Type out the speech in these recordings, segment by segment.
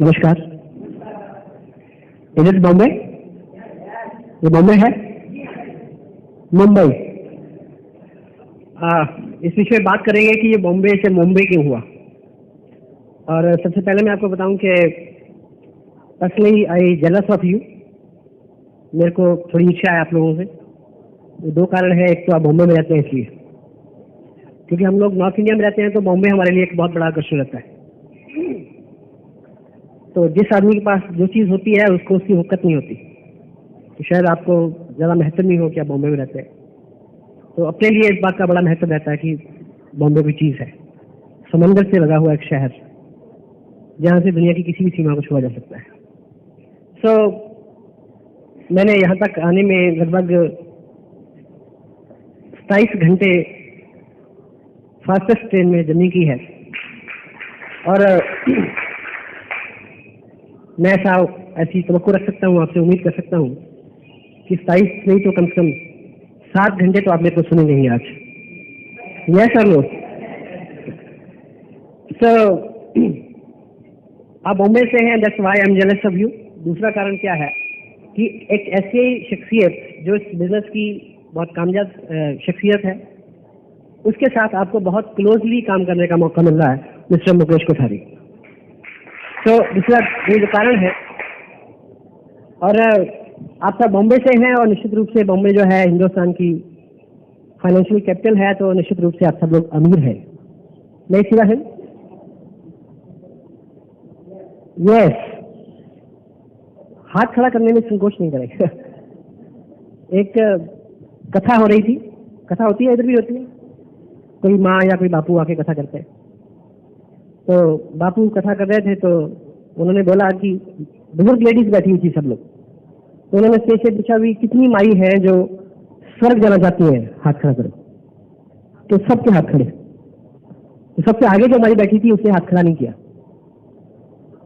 नमस्कार। Is it Bombay? ये बॉम्बे है? मुंबई। इस विषय में बात करेंगे कि ये बॉम्बे से मुंबई क्यों हुआ। और सबसे पहले मैं आपको बताऊं कि personally I jealous of you. मेरे को थोड़ी इच्छा है आप लोगों से। ये दो कारण है, एक तो आप बॉम्बे में रहते हैं इसलिए, क्योंकि हम लोग नॉर्थ इंडिया में रहते हैं तो बॉम्बे हमारे लिए एक बहुत बड़ा आकर्षण रहता है। तो जिस आदमी के पास जो चीज़ होती है उसको उसकी वक़्त नहीं होती, तो शायद आपको ज़्यादा महत्व नहीं हो कि आप बॉम्बे में रहते हैं। तो अपने लिए इस बात का बड़ा महत्व रहता है कि बॉम्बे कोई चीज़ है, समंदर से लगा हुआ एक शहर जहाँ से दुनिया की किसी भी सीमा को छुआ जा सकता है। मैंने यहाँ तक आने में लगभग 27 घंटे फास्टेस्ट ट्रेन में जर्नी की है। और मैं ऐसी तवक्को रख सकता हूँ, आपसे उम्मीद कर सकता हूँ कि 27 नहीं तो कम से कम 7 घंटे तो आप मेरे को सुनेंगे ही आज। यस और नो? आप बॉम्बे से हैं, that's why I am jealous of you. दूसरा कारण क्या है कि एक ऐसी शख्सियत जो इस बिजनेस की बहुत कामयाब शख्सियत है, उसके साथ आपको बहुत क्लोजली काम करने का मौका मिल रहा है, मिस्टर मुकेश कोठारी। तो दूसरा ये जो कारण है, और आप सब बॉम्बे से हैं और निश्चित रूप से बॉम्बे जो है हिंदुस्तान की फाइनेंशियल कैपिटल है, तो निश्चित रूप से आप सब लोग अमीर हैं। नहीं सीधा है? यस। हाथ खड़ा करने में संकोच नहीं करेंगे। एक कथा हो रही थी, कथा होती है, इधर भी होती है, कोई माँ या कोई बापू आके कथा करते हैं। तो बापू कथा कर रहे थे, तो उन्होंने बोला कि बुजुर्ग लेडीज बैठी हुई थी सब लोग, तो उन्होंने स्टेज से पूछा भी कितनी माई हैं जो स्वर्ग जाना चाहती हैं, हाथ खड़ा करो। तो सबके हाथ खड़े। तो सबसे आगे जो माई बैठी थी उसने हाथ खड़ा नहीं किया।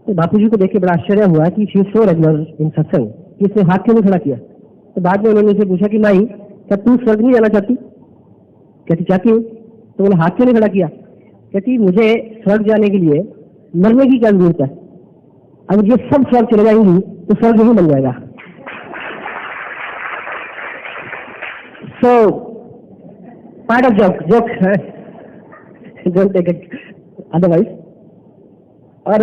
तो बापू जी को देख के बड़ा आश्चर्य हुआ कि she is so regular in सत्संग, कि इसने हाथ क्यों नहीं खड़ा किया। तो बाद में उन्होंने उसे पूछा कि माई, क्या तू स्वर्ग नहीं जाना चाहती? कहती चाहती हूँ। तो उन्होंने हाथ क्यों नहीं खड़ा किया? कहती मुझे स्वर्ग जाने के लिए मरने की क्या जरूरत है, अगर ये सब स्वर्ग चले जाएंगी तो स्वर्ग नहीं बन जाएगा। सो पार्ट ऑफ जोक है, डोंट टेक इट अदरवाइज। और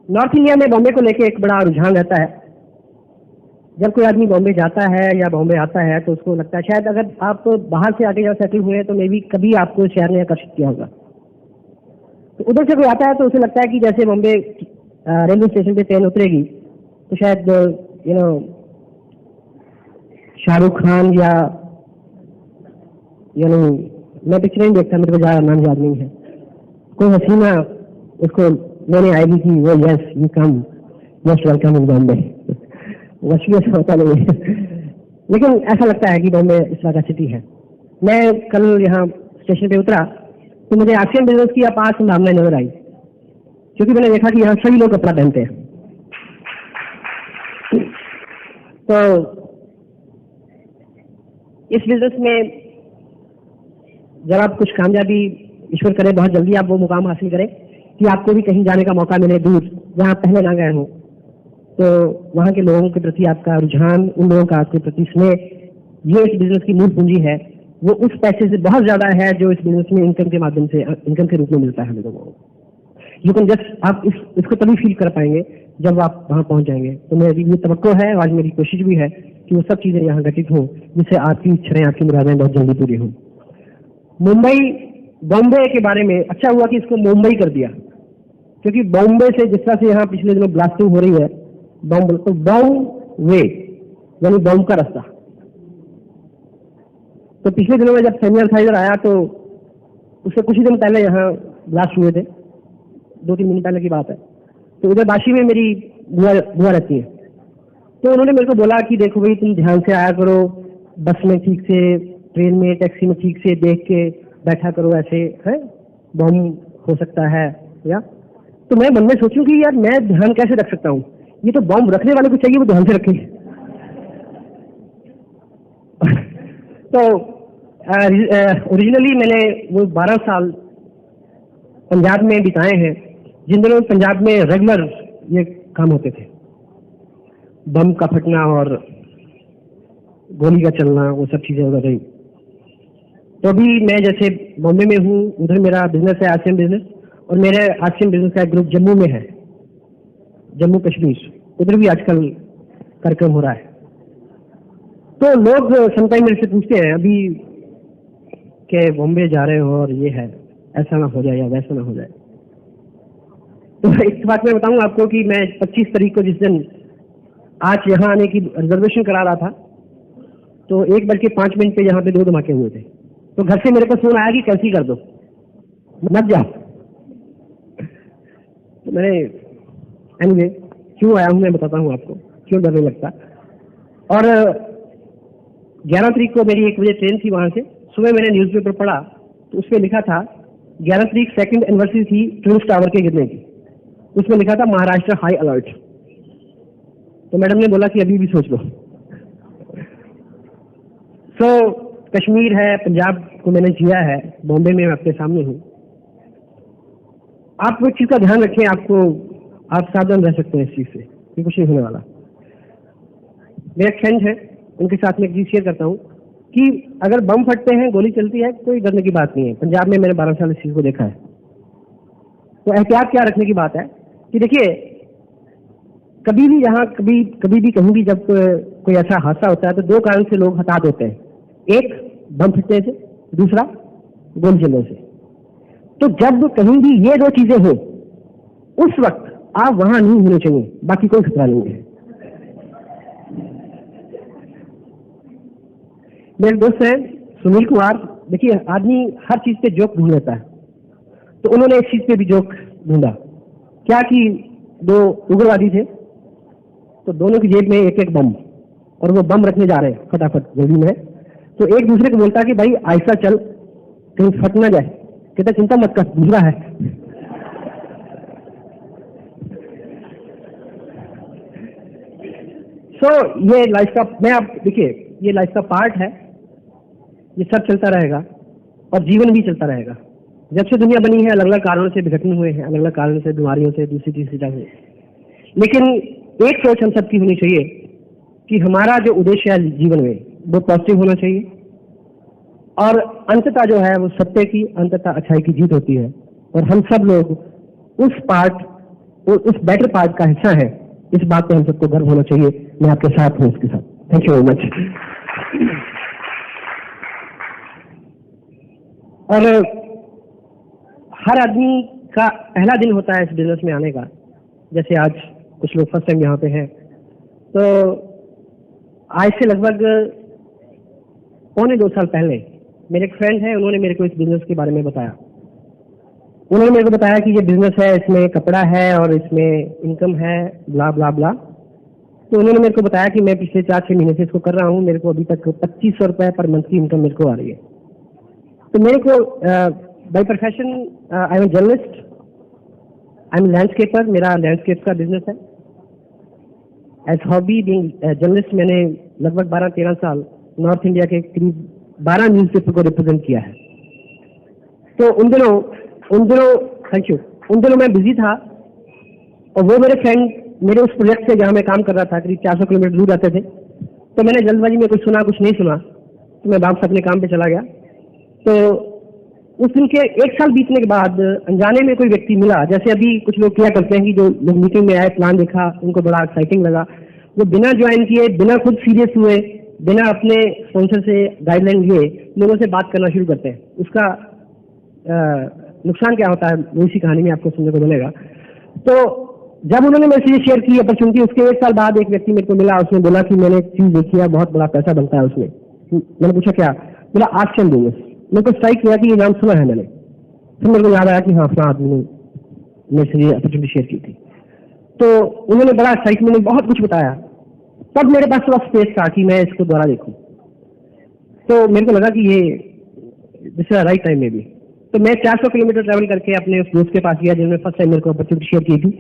नॉर्थ इंडिया में बॉम्बे को लेके एक बड़ा रुझान रहता है। जब कोई आदमी बॉम्बे जाता है या बॉम्बे आता है तो उसको लगता है, शायद अगर आप बाहर से आके यहाँ सेटल हुए हैं तो मे बी कभी आपको शहर ने आकर्षित किया होगा। तो उधर से कोई आता है तो उसे लगता है कि जैसे बॉम्बे रेलवे स्टेशन पे ट्रेन उतरेगी तो शायद शाहरुख खान या मैं पिक्चर नहीं देखता, मेरे को ज़्यादा नाम याद नहीं है, कोई हसीना उसको लेने आएगी कि वो yes you come most welcome in Bombay. वैसे ऐसा होता नहीं है, लेकिन ऐसा लगता है कि बॉम्बे इस तरह का सिटी है। मैं कल यहाँ स्टेशन पे उतरा तो मुझे आसियान बिजनेस की अपार संभावनाएं नजर आई, क्योंकि मैंने देखा कि यहाँ सभी लोग कपड़ा पहनते हैं। तो इस बिजनेस में जब आप कुछ कामयाबी ईश्वर करे, बहुत जल्दी आप वो मुकाम हासिल करें कि आपको भी कहीं जाने का मौका मिले दूर, जहाँ पहले ना गए हों, तो वहाँ के लोगों के प्रति आपका रुझान, उन लोगों का आपके प्रति स्नेह, ये इस बिजनेस की मूल पूंजी है। वो उस पैसे से बहुत ज्यादा है जो इस बिजनेस में इनकम के माध्यम से, इनकम के रूप में मिलता है हम लोगों को। यू कैन जस्ट, आप इसको तभी फील कर पाएंगे जब आप वहाँ पहुँच जाएंगे। तो मेरी ये तवक्को है, आज मेरी कोशिश भी है कि वो सब चीज़ें यहाँ घटित हों जिससे आपकी इच्छाएं, आपकी मुरादें बहुत जल्दी पूरी हों। मुंबई, बॉम्बे के बारे में अच्छा हुआ कि इसको मुंबई कर दिया, क्योंकि बॉम्बे से जिस तरह से यहाँ पिछले दिनों ब्लास्टिंग हो रही है, बॉम्ब तो बॉम्ब वे यानी बॉम्ब का रास्ता। तो पिछले दिनों में जब सेमिनार था इधर आया तो उससे कुछ ही दिन पहले यहाँ ब्लास्ट हुए थे, 2-3 दिन पहले की बात है। तो उधर बाशी में मेरी बुआ रहती है, तो उन्होंने मेरे को बोला कि देखो भाई तुम ध्यान से आया करो, बस में ठीक से, ट्रेन में, टैक्सी में ठीक से देख के बैठा करो, ऐसे है बॉम्ब हो सकता है या। तो मैं मन में सोचूं कि यार मैं ध्यान कैसे रख सकता हूँ, ये तो बॉम्ब रखने वाले को चाहिए वो ध्यान से रखे। तो ओरिजिनली मैंने वो 12 साल पंजाब में बिताए हैं जिन दिनों पंजाब में रेगुलर ये काम होते थे, बम का फटना और गोली का चलना, वो सब चीजें हो रही। तो अभी मैं जैसे बॉम्बे में हूँ, उधर मेरा बिजनेस है आसियान बिजनेस, और मेरे आसियान बिजनेस का एक ग्रुप जम्मू में है, जम्मू कश्मीर, उधर भी आजकल कार्यक्रम हो रहा है। तो लोग समटाइम मेरे से पूछते हैं अभी कि बॉम्बे जा रहे हो और ये है, ऐसा ना हो जाए या वैसा ना हो जाए। तो इस बात में बताऊं आपको कि मैं 25 तारीख को जिस दिन आज यहाँ आने की रिजर्वेशन करा रहा था, तो 1:05 पे यहाँ पे 2 धमाके हुए थे। तो घर से मेरे को फोन आया कि कैंसिल कर दो, मत जाओ। तो मैंने एनीवे क्यों आया हूँ मैं बताता हूँ आपको, क्यों डरने लगता। और 11 तारीख को मेरी 1 बजे ट्रेन थी वहां से। सुबह मैंने न्यूज़पेपर पढ़ा तो उसमें लिखा था 11 तारीख 2nd एनिवर्सरी थी ट्विन टावर के गिरने की। उसमें लिखा था महाराष्ट्र हाई अलर्ट। तो मैडम ने बोला कि अभी भी सोच लो। सो कश्मीर है, पंजाब को मैंने जिया है, बॉम्बे में मैं आपके सामने हूँ। आप एक चीज का ध्यान रखें, आप सावधान रह सकते हैं इस चीज से, ये कुछ नहीं होने वाला। मेरे एक फ्रेंड है, उनके साथ में एक चीज शेयर करता हूँ कि अगर बम फटते हैं, गोली चलती है, कोई डरने की बात नहीं है। पंजाब में मैंने 12 साल इस चीज को देखा है। तो एहतियात क्या रखने की बात है कि देखिए, कभी भी यहाँ कभी भी कहीं भी जब कोई ऐसा हादसा होता है तो 2 कारण से लोग हताहत होते हैं। एक बम फटने से, दूसरा गोली चलने से। तो जब कहीं भी ये 2 चीजें हो, उस वक्त आप वहां नहीं होने चाहिए, बाकी कोई खतरा नहीं है। मेरे दोस्त हैं सुनील कुमार, देखिए आदमी हर चीज पे जोक ढूंढ लेता है। तो उन्होंने इस चीज पे भी जोक ढूंढा, क्या कि 2 उग्रवादी थे, तो दोनों की जेब में एक बम, और वो बम रखने जा रहे हैं फटाफट जल्दी में। तो एक दूसरे को बोलता कि भाई ऐसा चल, कहीं फट ना जाए। कहता चिंता मत कर, दूसरा है। ये लाइफ का, मैं आप देखिए, ये लाइफ का पार्ट है, ये सब चलता रहेगा और जीवन भी चलता रहेगा। जब से दुनिया बनी है अलग अलग कारणों से विघटन हुए हैं, अलग अलग कारणों से, बीमारियों से, दूसरी तीसरी जगह से। लेकिन एक सोच हम सबकी होनी चाहिए कि हमारा जो उद्देश्य है जीवन में वो पॉजिटिव होना चाहिए, और अंततः जो है वो सत्य की, अंततः अच्छाई की जीत होती है। और हम सब लोग उस बेटर पार्ट का हिस्सा है। इस बात पे हम सबको गर्व होना चाहिए। मैं आपके साथ हूँ उसके साथ। Thank you very much. और हर आदमी का पहला दिन होता है इस बिजनेस में आने का। जैसे आज कुछ लोग फर्स्ट टाइम यहाँ पे हैं, तो आज से लगभग 1.25 साल पहले मेरे एक फ्रेंड है, उन्होंने मेरे को इस बिजनेस के बारे में बताया। उन्होंने मेरे को बताया कि ये बिजनेस है, इसमें कपड़ा है और इसमें इनकम है, ब्ला ब्ला ब्ला। तो उन्होंने मेरे को बताया कि मैं पिछले 4-6 महीने से इसको कर रहा हूँ, मेरे को अभी तक 2500 रुपए पर मंथ की इनकम मेरे को आ रही है। तो मेरे को by profession I am journalist, I am landscaper, मेरा लैंडस्केप का बिजनेस है। एज हॉबी बीइंग जर्नलिस्ट मैंने लगभग 12-13 साल नॉर्थ इंडिया के करीब 12 न्यूज़पेपर को रिप्रेजेंट किया है। तो उन दिनों थैंक यू, उन दिनों मैं बिजी था, और वो मेरे फ्रेंड मेरे उस प्रोजेक्ट से जहाँ मैं काम कर रहा था करीब 400 किलोमीटर दूर रहते थे। तो मैंने जल्दबाजी में कुछ सुना, कुछ नहीं सुना, तो मैं वापस अपने काम पे चला गया। तो उस दिन के 1 साल बीतने के बाद अनजाने में कोई व्यक्ति मिला, जैसे अभी कुछ लोग किया करते हैं कि जो लोग मीटिंग में आए, प्लान देखा, उनको बड़ा एक्साइटिंग लगा, वो बिना ज्वाइन किए, बिना खुद सीरियस हुए, बिना अपने स्पॉन्सर से गाइडलाइन लिए लोगों से बात करना शुरू करते हैं। उसका नुकसान क्या होता है वो इसी कहानी में आपको सुनने को मिलेगा। तो जब उन्होंने मेरे से शेयर की अपॉर्चुनिटी, उसके 1 साल बाद एक व्यक्ति मेरे को मिला, उसने बोला कि मैंने एक चीज देखी है, बहुत बड़ा पैसा बनता है उसमें। मैंने पूछा क्या? बोला आसियान बिजनेस। मेरे को स्ट्राइक किया कि ये नाम सुना है मैंने। फिर मेरे को याद आया कि हाँ, अपना आदमी ने मेरे से ये अपॉर्चुनिटी शेयर की थी। तो उन्होंने बड़ा एक्साइटमेंट में बहुत कुछ बताया। तब मेरे पास थोड़ा स्पेस था कि मैं इसको दोबारा देखूं। तो मेरे को लगा कि ये दिस इज राइट टाइम में भी। तो मैं 400 किलोमीटर ट्रैवल करके अपने उस दोस्त के पास गया जिन्होंने फर्स्ट टाइम मेरे को अपॉर्चुनिटी शेयर की थी।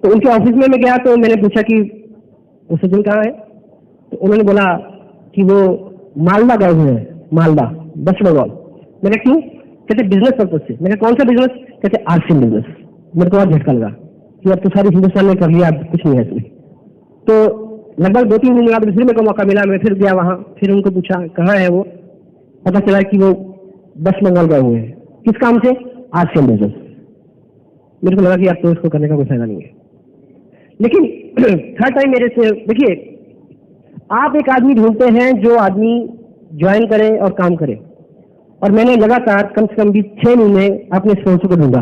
तो उनके ऑफिस में मैं गया, तो मैंने पूछा कि वो सज्जन कहाँ है? तो उन्होंने बोला कि वो मालदा गए हुए हैं, मालदा, वेस्ट बंगाल। मैंने क्यों? कहते बिजनेस पर्पज से। मैंने कौन सा बिजनेस? कहते आसियान बिजनेस। मेरे को और झटका लगा कि अब तो सारी हिंदुस्तान में कर लिया, अब कुछ नहीं है इसमें। तो लगभग 2-3 दिन बाद फिर मेरे को मौका मिला, मैं फिर गया वहां, फिर उनको पूछा कहाँ है वो, पता चला कि वो वेस्ट बंगाल गए हुए हैं। किस काम से? RCM business. मेरे को लगा कि अब तो इसको करने का कोई फायदा नहीं है। लेकिन थर्ड टाइम मेरे से, देखिए आप एक आदमी ढूंढते हैं जो आदमी ज्वाइन करे और काम करे, और मैंने लगातार कम से कम भी 6 महीने अपने स्पॉन्सर को ढूंढा।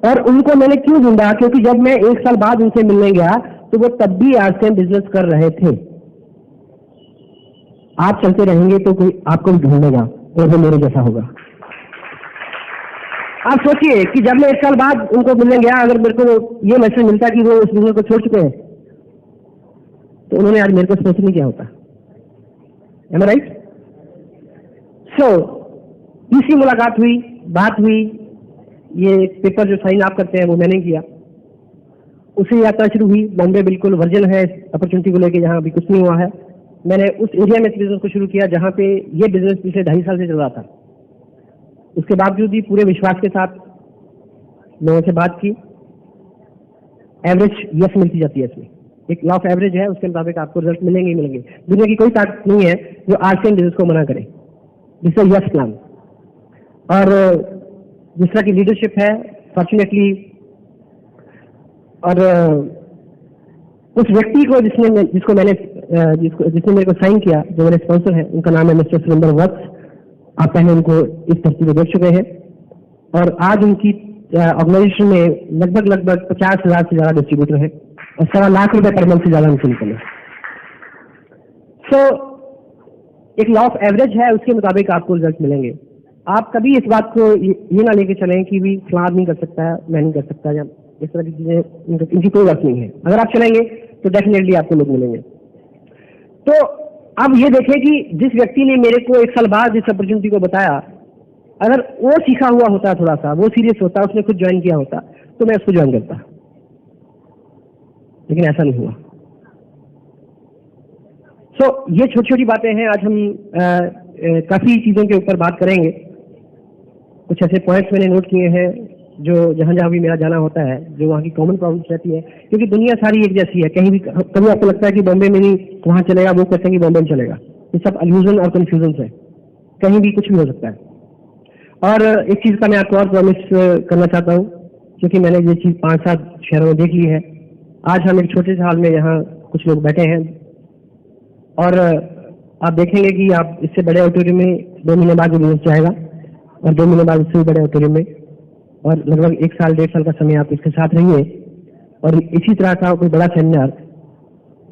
और उनको मैंने क्यों ढूंढा? क्योंकि जब मैं 1 साल बाद उनसे मिलने गया तो वो तब भी आरसीएम बिजनेस कर रहे थे। आप चलते रहेंगे तो कोई आपको भी ढूंढेगा और वो मेरे जैसा होगा। आप सोचिए कि जब मैं 1 साल बाद उनको मिलने गया, अगर मेरे को ये मैसेज मिलता कि वो उस बिजनेस को छोड़ चुके हैं, तो उन्होंने आज मेरे को स्पॉन्सर नहीं किया होता। Am I right? सो तीसरी मुलाकात हुई, बात हुई, ये पेपर जो साइन आप करते हैं वो मैंने किया। उसी यात्रा शुरू हुई। बॉम्बे बिल्कुल वर्जन है अपॉर्चुनिटी को लेके, यहाँ अभी कुछ नहीं हुआ है। मैंने उस एरिया में इस बिजनेस को शुरू किया जहाँ पे ये बिजनेस पिछले 2.5 साल से चल रहा था। उसके बावजूद भी पूरे विश्वास के साथ लोगों से बात की। एवरेज यस मिलती जाती है इसमें, एक लॉ ऑफ एवरेज है, उसके मुताबिक आपको रिजल्ट मिलेंगे ही मिलेंगे। दुनिया की कोई ताकत नहीं है जो आरसीएम बिजनेस को मना करे। This is yes plan. और जिस तरह की लीडरशिप है फॉर्चुनेटली, और उस व्यक्ति को जिसने मेरे को साइन किया, जो मेरे स्पॉन्सर है, उनका नाम है मिस्टर सुरेंद्र वत्स। आप पहले उनको इस धरती को देख चुके हैं, और आज उनकी ऑर्गेनाइजेशन में लगभग 50,000 से ज्यादा डिस्ट्रीब्यूटर है और 1.25 लाख रुपए पर मंथ से ज्यादा उनसे निकले। सो एक लॉ ऑफ एवरेज है, उसके मुताबिक आपको रिजल्ट मिलेंगे। आप कभी इस बात को ये ना लेके चलें कि भी फलां नहीं कर सकता है, मैं नहीं कर सकता, या इस तरह की चीजें, इनकी कोई बात नहीं है। अगर आप चलेंगे तो डेफिनेटली आपको लोग मिलेंगे। तो अब ये देखें कि जिस व्यक्ति ने मेरे को 1 साल बाद इस अपॉर्चुनिटी को बताया, अगर वो सीखा हुआ होता, थोड़ा सा वो सीरियस होता, उसने खुद ज्वाइन किया होता, तो मैं उसको ज्वाइन करता। लेकिन ऐसा नहीं हुआ। सो ये छोटी छोटी बातें हैं। आज हम काफी चीजों के ऊपर बात करेंगे। कुछ ऐसे पॉइंट्स मैंने नोट किए हैं जो जहां जहां भी मेरा जाना होता है, जो वहाँ की कॉमन प्रॉब्लम्स रहती है, क्योंकि दुनिया सारी एक जैसी है। कहीं भी कभी आपको लगता है कि बॉम्बे में नहीं वहां चलेगा, वो कहते हैं कि बॉम्बे में चलेगा। ये सब अल्यूजन और कंफ्यूजन है, कहीं भी कुछ भी हो सकता है। और एक चीज का मैं आपको और प्रॉमिस करना चाहता हूँ, क्योंकि मैंने ये चीज 5-7 शहरों में देख ली है। आज हम एक छोटे से हाल में यहाँ कुछ लोग बैठे हैं, और आप देखेंगे कि आप इससे बड़े ऑडिटोरियम में 2 महीने बाद बिजनेस जाएगा, और 2 महीने बाद इससे भी बड़े ऑडिटोरियम में, और लगभग 1 साल 1.5 साल का समय आप इसके साथ रहिए। और इसी तरह का कोई बड़ा सेमिनार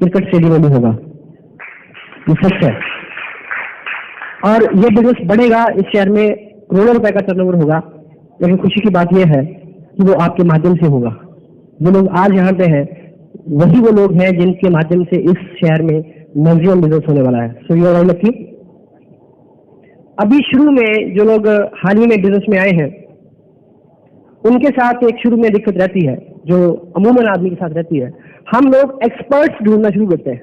क्रिकेट स्टेडियम में भी होगा, ये सच है। और ये बिजनेस बढ़ेगा, इस शहर में करोड़ों रुपए का टर्नओवर होगा। लेकिन खुशी की बात यह है कि वो आपके माध्यम से होगा। जो लोग आज यहाँ पे हैं वही वो लोग हैं जिनके माध्यम से इस शहर में मैक्सिमम बिजनेस होने वाला है। So you are lucky. अभी शुरू में जो लोग हाल ही में बिजनेस में आए हैं, उनके साथ एक शुरू में दिक्कत रहती है, जो अमूमन आदमी के साथ रहती है। हम लोग एक्सपर्ट्स ढूंढना शुरू करते हैं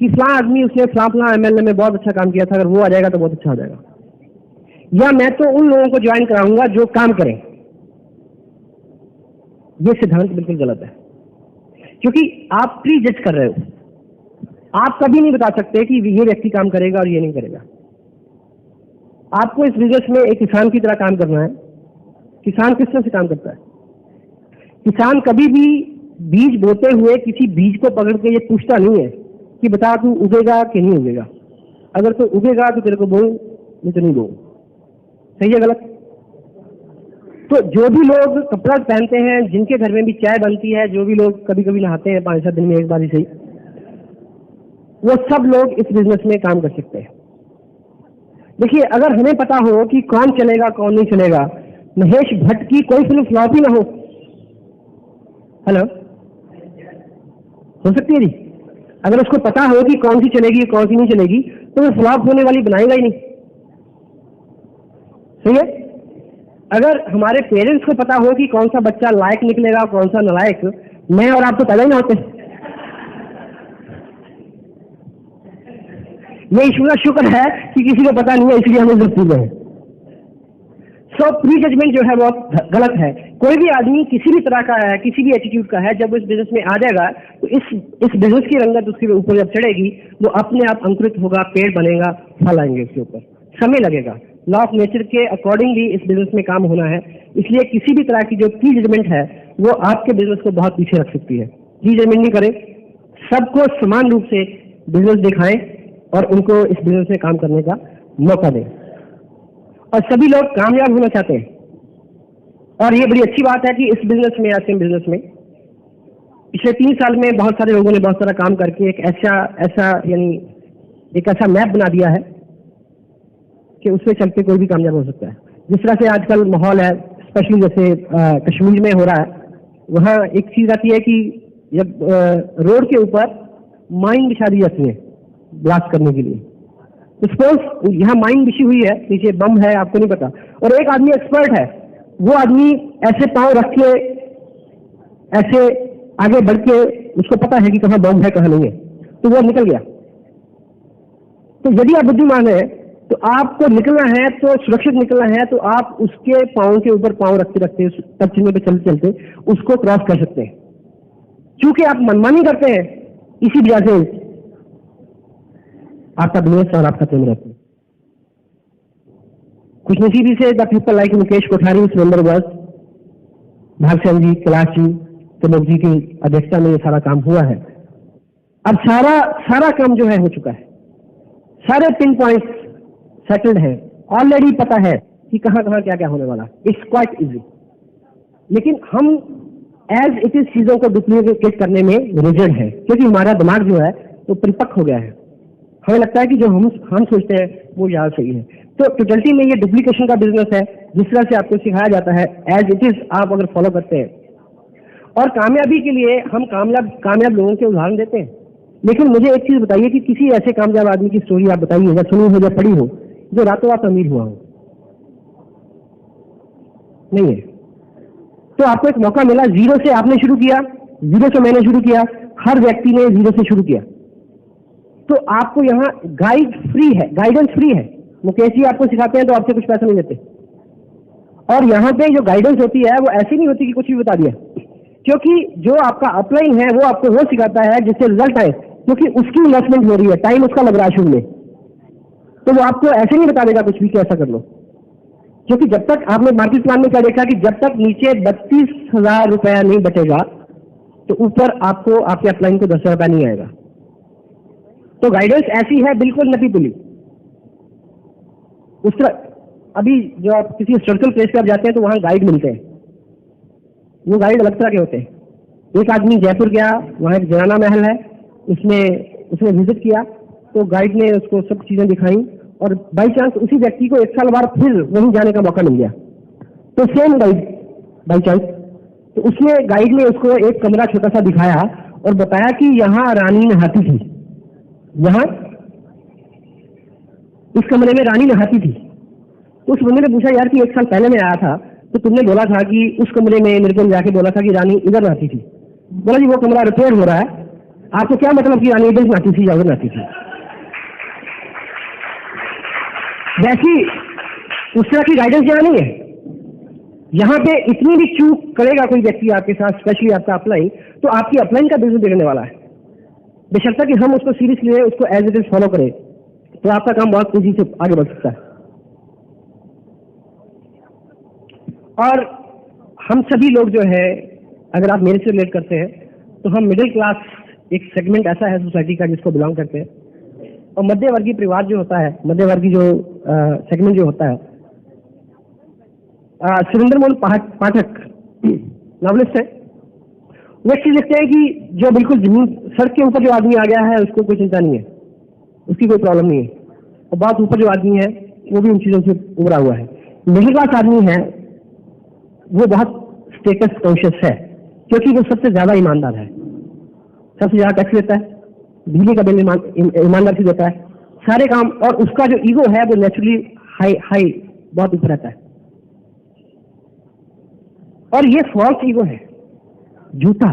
कि फलां आदमी, उसने फलां एमएलए में बहुत अच्छा काम किया था, अगर वो आ जाएगा तो बहुत अच्छा हो जाएगा। या मैं तो उन लोगों को ज्वाइन कराऊंगा जो काम करें। ये सिद्धांत बिल्कुल गलत है, क्योंकि आप प्री जज कर रहे हो। आप कभी नहीं बता सकते कि ये व्यक्ति काम करेगा और ये नहीं करेगा। आपको इस बिजनेस में एक किसान की तरह काम करना है। किसान किस तरह से काम करता है? किसान कभी भी बीज बोते हुए किसी बीज को पकड़ के ये पूछता नहीं है कि बता तू उगेगा कि नहीं उगेगा। अगर तो उगेगा तो तेरे को बोल, नहीं तो नहीं बोल। सही है गलत? तो जो भी लोग कपड़ा पहनते हैं, जिनके घर में भी चाय बनती है, जो भी लोग कभी कभी नहाते हैं 5-7 दिन में एक बार ही सही, वो सब लोग इस बिजनेस में काम कर सकते हैं। देखिए, अगर हमें पता हो कि कौन चलेगा कौन नहीं चलेगा, महेश भट्ट की कोई फिल्म फ्लॉप ही ना हो। हेलो, हो सकती है जी? अगर उसको पता हो कि कौन सी चलेगी कौन सी नहीं चलेगी, तो वो फ्लॉप होने वाली बनाएगा ही नहीं। सही है? अगर हमारे पेरेंट्स को पता हो कि कौन सा बच्चा लायक निकलेगा कौन सा नालायक, मैं और आप तो पैदा ही ना होते। ये ईश्वर का शुक्र है कि किसी को पता नहीं है, इसलिए हमें जरूरत है। सो प्री जजमेंट जो है बहुत गलत है। कोई भी आदमी किसी भी तरह का है, किसी भी एटीट्यूड का है, जब इस बिजनेस में आ जाएगा तो इस बिजनेस की रंगत उसके ऊपर जब चढ़ेगी, वो अपने आप अंकुरित होगा, पेड़ बनेगा, फल आएंगे उसके ऊपर। समय लगेगा, लॉ ऑफ नेचर के अकॉर्डिंगली इस बिजनेस में काम होना है। इसलिए किसी भी तरह की जो प्री जजमेंट है वो आपके बिजनेस को बहुत पीछे रख सकती है। प्री जजमेंट नहीं करें, सबको समान रूप से बिजनेस दिखाएं और उनको इस बिजनेस में काम करने का मौका दें। और सभी लोग कामयाब होना चाहते हैं, और ये बड़ी अच्छी बात है कि इस बिजनेस में, ऐसे बिजनेस में पिछले 3 साल में बहुत सारे लोगों ने बहुत सारा काम करके एक ऐसा मैप बना दिया है कि उससे चलते कोई भी कामयाब हो सकता है। जिस तरह से आजकल माहौल है, स्पेशली जैसे कश्मीर में हो रहा है, वहाँ एक चीज आती है कि जब रोड के ऊपर माइन बिछा दी जाती है ब्लास्ट करने के लिए। तो सपोज यहाँ माइन बिछी हुई है, नीचे बम है, आपको नहीं पता, और एक आदमी एक्सपर्ट है, वो आदमी ऐसे पांव रख के ऐसे आगे बढ़ के, उसको पता है कि कहाँ बम है कहाँ नहीं है, तो वो निकल गया। तो यदि आप बुद्धिमान है तो आपको निकलना है, तो सुरक्षित निकलना है, तो आप उसके पांव के ऊपर पांव रखते रखते, पश्चिम पे चलते चलते उसको क्रॉस कर सकते हैं। क्योंकि आप मनमानी करते हैं, इसी वजह से आपका बिजनेस और आपका तेज रहता है। खुशनसीबी से the people like Mukesh Kothari, Surendra बस, भागचंद जी, कैलाश जी, कनक जी की अध्यक्षता में ये सारा काम हुआ है। अब सारा काम जो है हो चुका है, सारे पिन पॉइंट्स सेटल्ड है, ऑलरेडी पता है कि कहां कहां क्या क्या होने वाला। It's quite easy. लेकिन हम एज इट इज चीजों को डुप्लीकेट करने में रिजिड है, क्योंकि हमारा दिमाग जो है वो परिपक्व हो गया है। हमें लगता है कि जो हम सोचते हैं वो ज्यादा सही है। तो टोटलिटी में ये डुप्लीकेशन का बिजनेस है, जिस तरह से आपको सिखाया जाता है एज इट इज आप अगर फॉलो करते हैं। और कामयाबी के लिए हम कामयाब लोगों के उदाहरण देते हैं। लेकिन मुझे एक चीज बताइए कि किसी ऐसे कामयाब आदमी की स्टोरी आप बताइए, या सुनी हो या पढ़ी हो, जो रातों रात अमीर हुआ हो। नहीं है। तो आपको एक मौका मिला, जीरो से आपने शुरू किया, जीरो से मैंने शुरू किया, हर व्यक्ति ने जीरो से शुरू किया। तो आपको यहाँ गाइडेंस फ्री है। मुकेश जी आपको सिखाते हैं तो आपसे कुछ पैसा नहीं लेते। और यहाँ पे जो गाइडेंस होती है वो ऐसी नहीं होती कि कुछ भी बता दिया, क्योंकि जो आपका अपलाइन है वो आपको वो सिखाता है जिससे रिजल्ट आए, क्योंकि उसकी इन्वेस्टमेंट हो रही है, टाइम उसका लग रहा है शुरू में। तो वो आपको ऐसे नहीं बता देगा कुछ भी कि ऐसा कर लो, क्योंकि जब तक आपने मार्केट प्लान में क्या देखा कि जब तक नीचे 32,000 रुपया नहीं बचेगा तो ऊपर आपको आपके अपलाइन को 10,000 रुपया नहीं आएगा। तो गाइडेंस ऐसी है, बिल्कुल नपी पुली। उस तरह अभी जो आप किसी हिस्टोरिकल प्लेस पे आप जाते हैं तो वहां गाइड मिलते हैं, वो गाइड अलग तरह के होते हैं। एक आदमी जयपुर गया, वहां एक जनाना महल है, उसने विजिट किया, तो गाइड ने उसको सब चीजें दिखाई, और बाई चांस उसी व्यक्ति को 1 साल बाद फिर वहीं जाने का मौका मिल गया। तो सेम गाइड बाई चांस, तो उसने गाइड ने उसको एक कमरा छोटा सा दिखाया और बताया कि यहाँ रानी नहाती थी, यहाँ इस कमरे में रानी नहाती थी। तो उस बंदे ने पूछा, यार कि 1 साल पहले मैं आया था तो तुमने बोला था कि उस कमरे में, मेरे को जाके बोला था कि रानी इधर नहाती थी। बोला जी वो कमरा रिपेयर हो रहा है, आपको क्या मतलब कि रानी इधर नहाती थी या उधर नहाती थी। वैसी उस तरह की गाइडेंस यहाँ नहीं है। यहाँ पे इतनी भी चूक करेगा कोई व्यक्ति आपके साथ, स्पेशली आपका अपलाइन, तो आपकी अपलाइन का बिजनेस बिगड़ने वाला है। बेशर्त कि हम उसको सीरियसली लें, उसको एज इट इज फॉलो करें, तो आपका काम बहुत तेजी से आगे बढ़ सकता है। और हम सभी लोग जो है, अगर आप मेरे से रिलेट करते हैं तो हम मिडिल क्लास एक सेगमेंट ऐसा है सोसाइटी का जिसको बिलोंग करते हैं। और मध्यवर्गीय परिवार जो होता है, मध्यवर्गीय जो सेगमेंट जो होता है, सुरेंद्र मोहन पाठक नॉवलिस्ट है, वो एक चीज लिखते हैं कि जो बिल्कुल जमीन सड़क के ऊपर जो आदमी आ गया है उसको कोई चिंता नहीं है, उसकी कोई प्रॉब्लम नहीं है। और बहुत ऊपर जो आदमी है वो भी उन चीजों से उभरा हुआ है। मिडिल क्लास आदमी है वो बहुत स्टेटस कॉन्शियस है, क्योंकि वो सबसे ज्यादा ईमानदार है, सबसे ज्यादा टैक्स देता है, बिजली का बिल ईमानदार से देता है, सारे काम। और उसका जो ईगो है वो नेचुरली हाई बहुत ऊपर रहता है। और ये फॉल्स ईगो है, झूठा,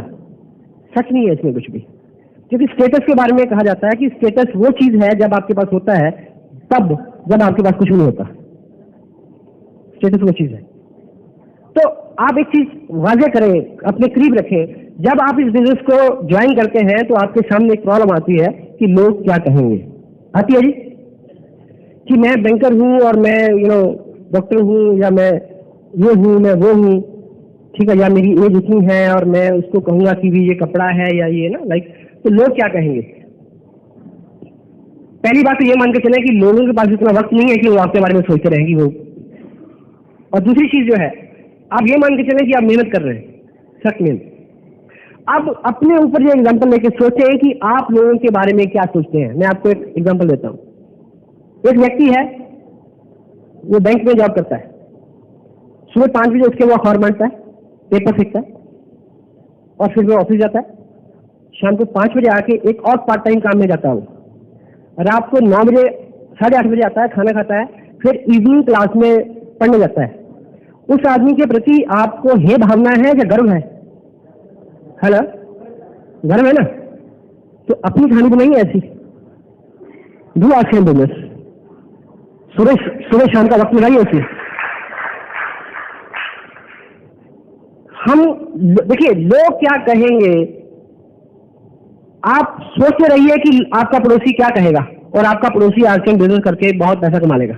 सच नहीं है इसमें कुछ भी। क्योंकि स्टेटस के बारे में कहा जाता है कि स्टेटस वो चीज है जब आपके पास होता है, तब जब आपके पास कुछ नहीं होता। स्टेटस वो चीज है। तो आप एक चीज वाजे करें, अपने करीब रखें, जब आप इस बिजनेस को ज्वाइन करते हैं तो आपके सामने एक प्रॉब्लम आती है कि लोग क्या कहेंगे। आती है जी, कि मैं बैंकर हूं और मैं डॉक्टर हूं, या मैं ये हूं, मैं वो हूं, ठीक है, या मेरी एज इतनी है और मैं उसको कहूंगा कि भी ये कपड़ा है या ये ना लाइक, तो लोग क्या कहेंगे। पहली बात तो ये मान के चले कि लोगों के पास इतना वक्त नहीं है कि वो आपके बारे में सोचते रहेंगे वो। और दूसरी चीज जो है, आप ये मान के चले कि आप मेहनत कर रहे हैं, सख्त मेहनत। अब अपने ऊपर ये एग्जांपल लेके सोचें कि आप लोगों के बारे में क्या सोचते हैं। मैं आपको एक एग्जांपल देता हूं। एक व्यक्ति है, वो बैंक में जॉब करता है, सुबह 5 बजे उठ के वो अखबार बांटता है, पेपर फेंकता है, और फिर वो ऑफिस जाता है। शाम को 5 बजे आके एक और पार्ट टाइम काम में जाता है वो। रात को 9 बजे 8:30 बजे आता है, खाना खाता है, फिर इवनिंग क्लास में पढ़ने जाता है। उस आदमी के प्रति आपको हे भावना है या गर्व है? है ना, गर्व है ना। तो अपनी कहानी बनाइए ऐसी, डू आज के बिजनेस, सुबह शाम का वक्त लगाइए ऐसी। हम देखिए लोग क्या कहेंगे, आप सोचते रहिए कि आपका पड़ोसी क्या कहेगा, और आपका पड़ोसी आज के बिजनेस करके बहुत पैसा कमा लेगा,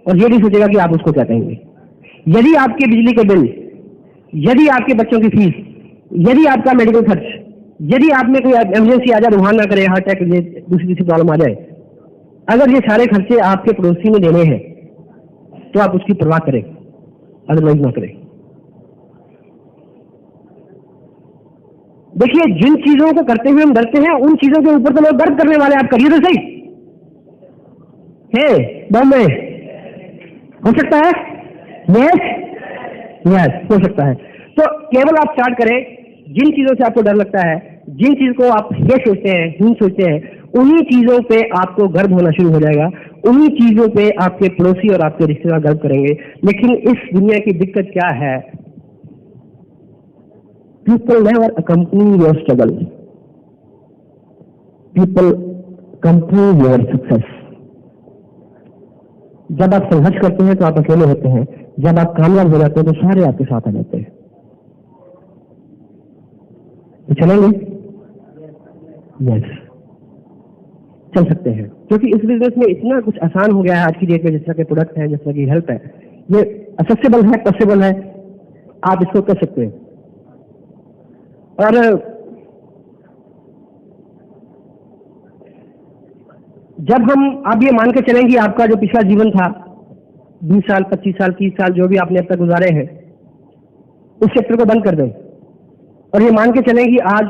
और ये नहीं सोचेगा कि आप उसको क्या कहेंगे। यदि आपके बिजली के बिल, यदि आपके बच्चों की फीस, यदि आपका मेडिकल खर्च, यदि आप में कोई इमरजेंसी आ जाए, भगवान ना करे हार्ट अटैक, दूसरी प्रॉब्लम आ जाए, अगर ये सारे खर्चे आपके पड़ोसी में देने हैं तो आप उसकी परवाह करें, अदरवाइज ना करें। देखिए, जिन चीजों को करते हुए हम डरते हैं, उन चीजों के ऊपर तो लोग गर्व करने वाले। आप करिए तो सही है, दम में हो सकता है, यस यस हो सकता है। तो केवल आप स्टार्ट करें, जिन चीजों से आपको डर लगता है, जिन चीज को आप ये सोचते हैं, हीन सोचते हैं, उन्हीं चीजों पे आपको गर्व होना शुरू हो जाएगा। उन्हीं चीजों पे आपके पड़ोसी और आपके रिश्तेदार गर्व करेंगे। लेकिन इस दुनिया की दिक्कत क्या है, people never accompany your struggle, people accompany your success। जब आप संघर्ष करते हैं तो आप अकेले होते हैं, जब आप कामयाब हो जाते हैं तो सारे आपके साथ आ जाते हैं। तो चलेंगे? यस, चल सकते हैं, क्योंकि इस बिजनेस में इतना कुछ आसान हो गया है आज की डेट में। जिस तरह के प्रोडक्ट हैं, जिस तरह की हेल्प है, ये एक्सेसिबल है, पॉसिबल है, आप इसको कर सकते हैं। और जब हम, आप ये मान के चलेंगे आपका जो पिछला जीवन था, 20 साल, 25 साल, 30 साल, जो भी आपने अब तक गुजारे हैं, उस चैप्टर को बंद कर दें, और ये मान के चलेंगे आज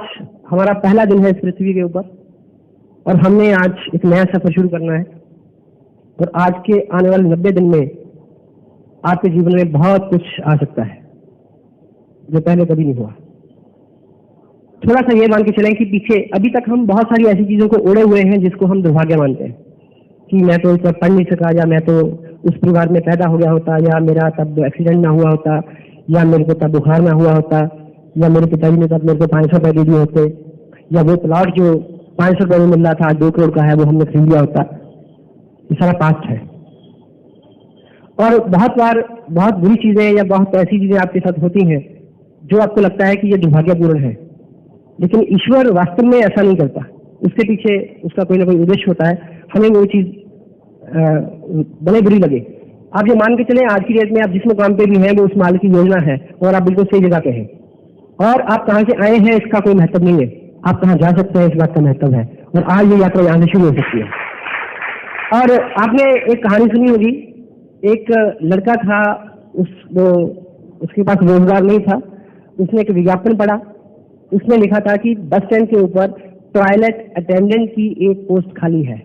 हमारा पहला दिन है इस पृथ्वी के ऊपर, और हमने आज एक नया सफर शुरू करना है। और आज के आने वाले 90 दिन में आपके जीवन में बहुत कुछ आ सकता है जो पहले कभी नहीं हुआ। थोड़ा सा ये मान के चलें कि पीछे अभी तक हम बहुत सारी ऐसी चीजों को ओढ़े हुए हैं जिसको हम दुर्भाग्य मानते हैं, कि मैं तो इतना पढ़ नहीं सका, या मैं तो उस परिवार में पैदा हो गया होता, या मेरा तब एक्सीडेंट ना हुआ होता, या मेरे को तब बुखार ना हुआ होता, या मेरे पिताजी ने तब मेरे को 500 रुपए दे दिए होते, या वो प्लॉट जो 500 रुपए में मिल रहा था 2 करोड़ का है वो हमने खरीद लिया होता। ये सारा पास्ट है। और बहुत बार बहुत बुरी चीजें या बहुत ऐसी चीजें आपके साथ होती हैं जो आपको लगता है कि ये दुर्भाग्यपूर्ण है, लेकिन ईश्वर वास्तव में ऐसा नहीं करता। उसके पीछे उसका कोई ना कोई उद्देश्य होता है, हमें वो चीज भले बुरी लगे। आप ये मान के चलें आज की डेट में आप जिस मुकाम पे भी हैं वो उस माल की योजना है, और आप बिल्कुल सही जगह पे हैं। और आप कहाँ से आए हैं इसका कोई महत्व नहीं है, आप कहाँ जा सकते हैं इस बात का महत्व है। और आज ये यात्रा यहाँ से शुरू हो सकती है। और आपने एक कहानी सुनी होगी, एक लड़का था, उसके पास रोजगार नहीं था, उसने एक विज्ञापन पढ़ा, उसने लिखा था कि बस स्टैंड के ऊपर टॉयलेट अटेंडेंट की एक पोस्ट खाली है।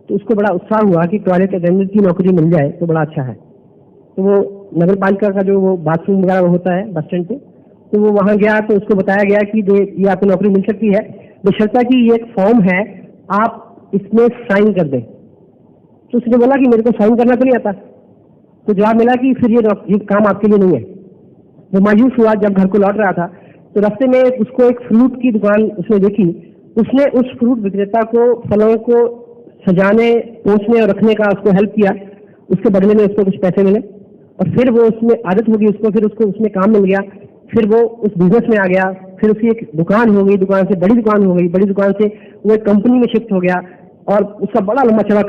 तो उसको बड़ा उत्साह हुआ कि टॉयलेट अटेंडेंट की नौकरी मिल जाए तो बड़ा अच्छा है। तो वो नगर पालिका का जो वो बाथरूम वगैरह होता है बस स्टैंड पे, तो वो वहां गया तो उसको बताया गया कि ये आपको नौकरी मिल सकती है, बशर्ते कि ये एक फॉर्म है, आप इसमें साइन कर दें। तो उसने बोला कि मेरे को साइन करना तो नहीं आता। तो जवाब मिला कि फिर ये काम आपके लिए नहीं है। वो मायूस हुआ। जब घर को लौट रहा था तो रास्ते में उसको एक फ्रूट की दुकान उसने देखी। उसने उस फ्रूट विक्रेता को फलों को सजाने, पहुंचने और रखने का उसको हेल्प किया। उसके बदले में उसको कुछ पैसे मिले। और फिर वो उसमें आदत होगी उसको, फिर उसको उसमें काम मिल गया, फिर वो उस बिजनेस में आ गया, फिर उसकी एक दुकान हो गई, दुकान से बड़ी दुकान हो गई, बड़ी दुकान से वो एक कंपनी में शिफ्ट हो गया और उसका बड़ा लंबा चौड़ा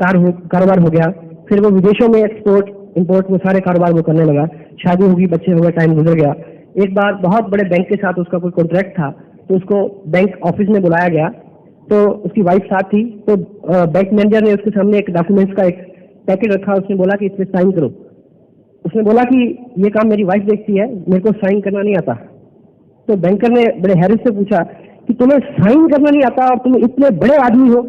कारोबार हो गया। फिर वो विदेशों में एक्सपोर्ट इंपोर्ट वो सारे कारोबार वो करने लगा, शादी होगी, बच्चे हो गए, टाइम गुजर गया। एक बार बहुत बड़े बैंक के साथ उसका कोई कॉन्ट्रैक्ट था, तो उसको बैंक ऑफिस में बुलाया गया, तो उसकी वाइफ साथ थी, तो बैंक मैनेजर ने उसके सामने एक डॉक्यूमेंट्स का एक पैकेट रखा, उसने बोला कि इसमें साइन करो। उसने बोला कि ये काम मेरी वाइफ देखती है, मेरे को साइन करना नहीं आता। तो बैंकर ने बड़े हैरत से पूछा कि तुम्हें साइन करना नहीं आता और तुम इतने बड़े आदमी हो,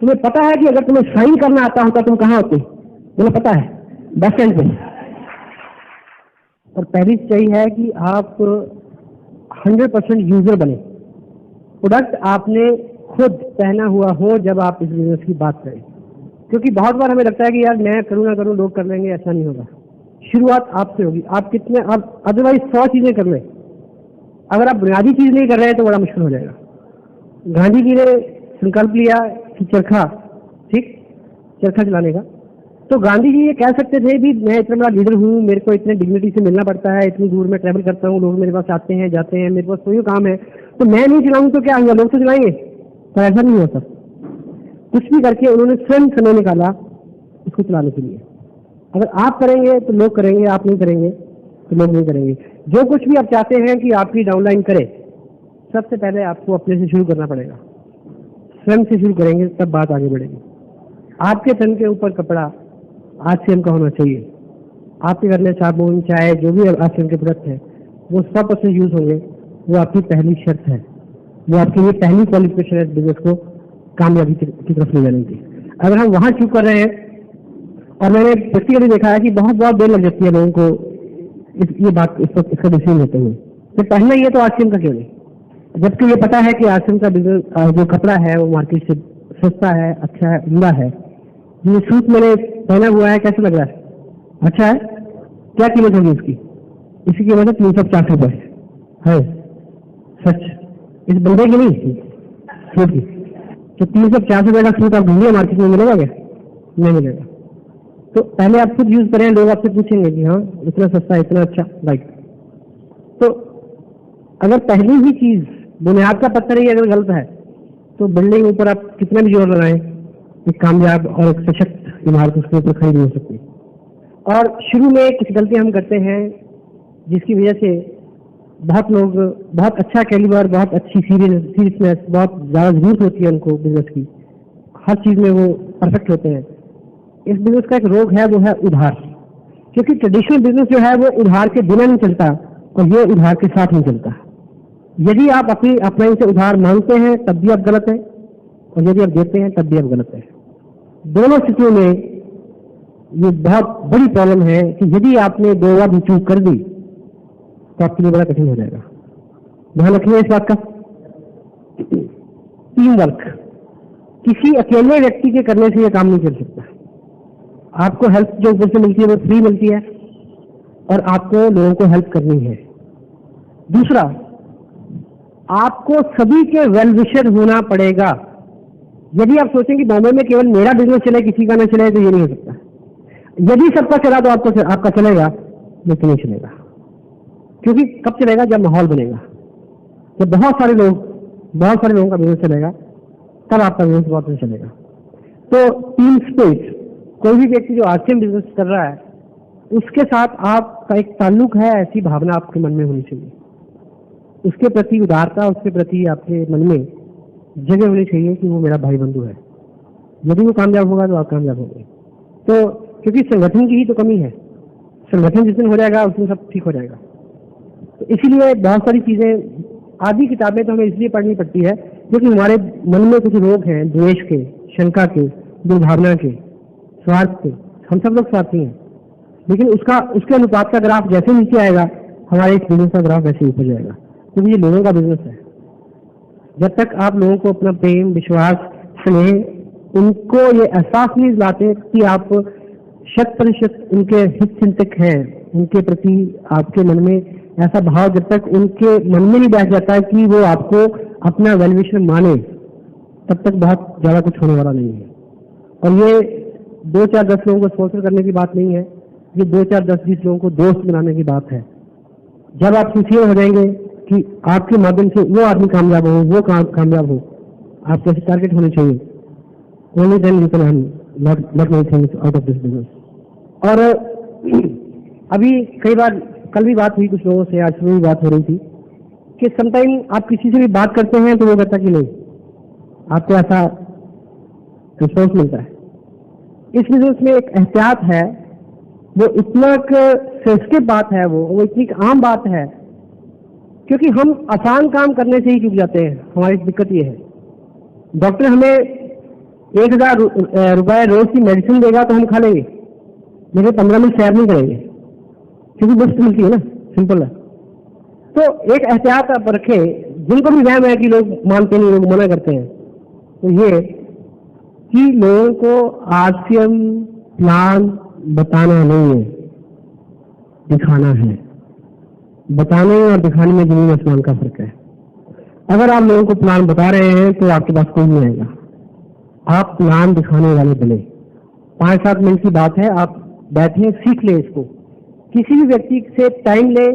तुम्हें पता है कि अगर तुम्हें साइन करना आता होता तुम कहाँ होते? बोला पता है, बस स्टैंड पे। और पहली चीज है कि आप 100% यूजर बने, प्रोडक्ट आपने खुद पहना हुआ हो जब आप इस बिजनेस की बात करें। क्योंकि बहुत बार हमें लगता है कि यार मैं करूँ ना करूँ, लोग कर लेंगे, ऐसा नहीं होगा। शुरुआत आपसे होगी। आप कितने, आप अदरवाइज 100 चीजें कर लें, अगर आप बुनियादी चीज नहीं कर रहे हैं तो बड़ा मुश्किल हो जाएगा। गांधी जी ने संकल्प लिया कि चरखा, ठीक, चरखा चलाने का, तो गांधी जी ये कह सकते थे भी मैं इतना बड़ा लीडर हूँ, मेरे को इतने डिग्निटी से मिलना पड़ता है, इतनी दूर में ट्रैवल करता हूँ, लोग मेरे पास आते हैं जाते हैं, मेरे पास कोई काम है, तो मैं नहीं चलाऊँ तो क्या होगा, लोग तो चलाएंगे। पर ऐसा नहीं होता। कुछ भी करके उन्होंने स्वयं समय निकाला इसको चलाने के लिए। अगर आप करेंगे तो लोग करेंगे, आप नहीं करेंगे तो लोग नहीं करेंगे। जो कुछ भी आप चाहते हैं कि आपकी डाउनलाइन करे, सबसे पहले आपको अपने से शुरू करना पड़ेगा। स्वयं से शुरू करेंगे तब बात आगे बढ़ेगी। आपके तन के ऊपर कपड़ा आरसीएम का होना चाहिए। आपके घर में साबुन, चाय, जो भी आरसीएम के प्रोडक्ट हैं वो 100% यूज होंगे। वो आपकी पहली शर्त है, वो आपके लिए पहली क्वालिफिकेशन है बिजनेस को कामयाबी की तरफ ले जाने की। अगर हम वहां चूक कर रहे हैं, और मैंने प्रैक्टिकली देखा है कि बहुत देर लग जाती है लोगों को इसका डिसीजन लेते हुए, तो पहले ये तो आरसीएम का क्यों नहीं, जबकि ये पता है कि आरसीएम का बिजनेस जो कपड़ा है वो मार्केट से सस्ता है, अच्छा है, उम्दा है। ये सूट मैंने पहना हुआ है, कैसा लग रहा है? अच्छा है। क्या कीमत होगी इसकी? इसकी कीमत है 350 रुपए है। सच, इस बंदे की नहीं, सूट की। तो 350 रुपए का सूट आप ढूंढिए मार्केट में, मिलेगा क्या? नहीं मिलेगा। तो पहले आप खुद यूज करें, लोग आपसे पूछेंगे कि हाँ इतना सस्ता, इतना अच्छा, राइट। तो अगर पहली ही चीज बुनियाद का पत्थर ही अगर गलत है तो बिल्डिंग ऊपर आप कितना भी जोर लगाएं, एक कामयाब और एक सशक्त इमारत उसके ऊपर खड़ी नहीं हो सकती। और शुरू में कुछ गलतियां हम करते हैं जिसकी वजह से बहुत लोग बहुत अच्छा कैलिबर, बहुत अच्छी सीरियसनेस, बहुत ज्यादा जरूरत होती है उनको बिजनेस की, हर चीज में वो परफेक्ट होते हैं। इस बिजनेस का एक रोग है, वो है उधार। क्योंकि ट्रेडिशनल बिजनेस जो है वो उधार के बिना नहीं चलता और ये उधार के साथ नहीं चलता। यदि आप अपनी अपलाइन से उधार मांगते हैं तब भी आप गलत हैं, और यदि आप देते हैं तब भी आप गलत हैं। दोनों स्थितियों में ये बहुत बड़ी प्रॉब्लम है कि यदि आपने 2 बार भी चूक कर दी तो आपके लिए बड़ा कठिन हो जाएगा। ध्यान रखिए इस बात का। टीम वर्क, किसी अकेले व्यक्ति के करने से यह काम नहीं चल सकता। आपको हेल्प जो ऊपर से मिलती है वो फ्री मिलती है, और आपको लोगों को हेल्प करनी है। दूसरा, आपको सभी के वेल विशर होना पड़ेगा। यदि आप सोचें कि बॉम्बे में केवल मेरा बिजनेस चले, किसी का ना चले, तो ये नहीं हो सकता। यदि सबका चला तो आपका चलेगा, लेकिन नहीं चलेगा। क्योंकि कब चलेगा? जब माहौल बनेगा, जब बहुत सारे लोगों का बिजनेस चलेगा, तब आपका बिजनेस बहुत अच्छा चलेगा। तो टीम स्पिरिट, कोई भी व्यक्ति जो आरसीएम बिजनेस कर रहा है उसके साथ आपका एक ताल्लुक है, ऐसी भावना आपके मन में होनी चाहिए। उसके प्रति उदारता, उसके प्रति आपके मन में जगह होनी चाहिए कि वो मेरा भाई बंधु है। यदि वो कामयाब होगा तो आप कामयाब होंगे। तो क्योंकि संगठन की ही तो कमी है, संगठन जिस दिन हो जाएगा उस दिन सब ठीक हो जाएगा। तो इसीलिए बहुत सारी चीजें, आधी किताबें तो हमें इसलिए पढ़नी पड़ती है क्योंकि हमारे मन में कुछ रोग हैं, द्वेष के, शंका के, दुर्भावना के, स्वार्थ के। हम सब लोग स्वार्थी हैं, लेकिन उसके अनुपात का ग्राफ जैसे नीचे आएगा, हमारे इस बिजनेस का ग्राफ वैसे ऊपर जाएगा। क्योंकि ये लोगों का बिजनेस है। जब तक आप लोगों को अपना प्रेम, विश्वास, स्नेह, उनको ये एहसास नहीं दिलाते कि आप 100% उनके हित चिंतक हैं, उनके प्रति आपके मन में ऐसा भाव जब तक उनके मन में नहीं बैठ जाता कि वो आपको अपना वेलविशर माने, तब तक बहुत ज्यादा कुछ होने वाला नहीं है। और ये 2, 4, 10 लोगों को स्पॉन्सर करने की बात नहीं है। ये 2, 4, 10, 20 लोगों को दोस्त बनाने की बात है। जब आप सिंसियर हो जाएंगे कि आपके माध्यम से वो आदमी कामयाब हो, वो कामयाब हो, आपके ऐसे टारगेट होने चाहिए। Only then you can earn lot many things out of this business. और अभी कई बार कल भी बात हुई कुछ लोगों से, आज सुबह भी बात हो रही थी कि समटाइम आप किसी से भी बात करते हैं तो वो कहता कि नहीं, आपको ऐसा रिस्पॉन्स मिलता है। इस बिजनेस में एक एहतियात है, वो इतना सेंसिटिव बात है, वो इतनी आम बात है, क्योंकि हम आसान काम करने से ही चूक जाते हैं। हमारी दिक्कत ये है, डॉक्टर हमें 1000 रुपए रोज की मेडिसिन देगा तो हम खा लेंगे, लेकिन 15 मिनट सैर नहीं करेंगे, क्योंकि मुफ्त मिलती है ना, सिंपल है। तो एक एहतियात आप रखें, जिनको भी वहम है कि लोग मानते नहीं, लोग मना करते हैं, तो ये कि लोगों को आरसीएम प्लान बताना नहीं है, दिखाना है। बताने और दिखाने में जमीन आसमान का फर्क है। अगर आप लोगों को प्लान बता रहे हैं तो आपके पास कोई नहीं आएगा। आप प्लान दिखाने वाले बने। 5-7 मिनट की बात है, आप बैठे सीख ले इसको। किसी भी व्यक्ति से टाइम ले,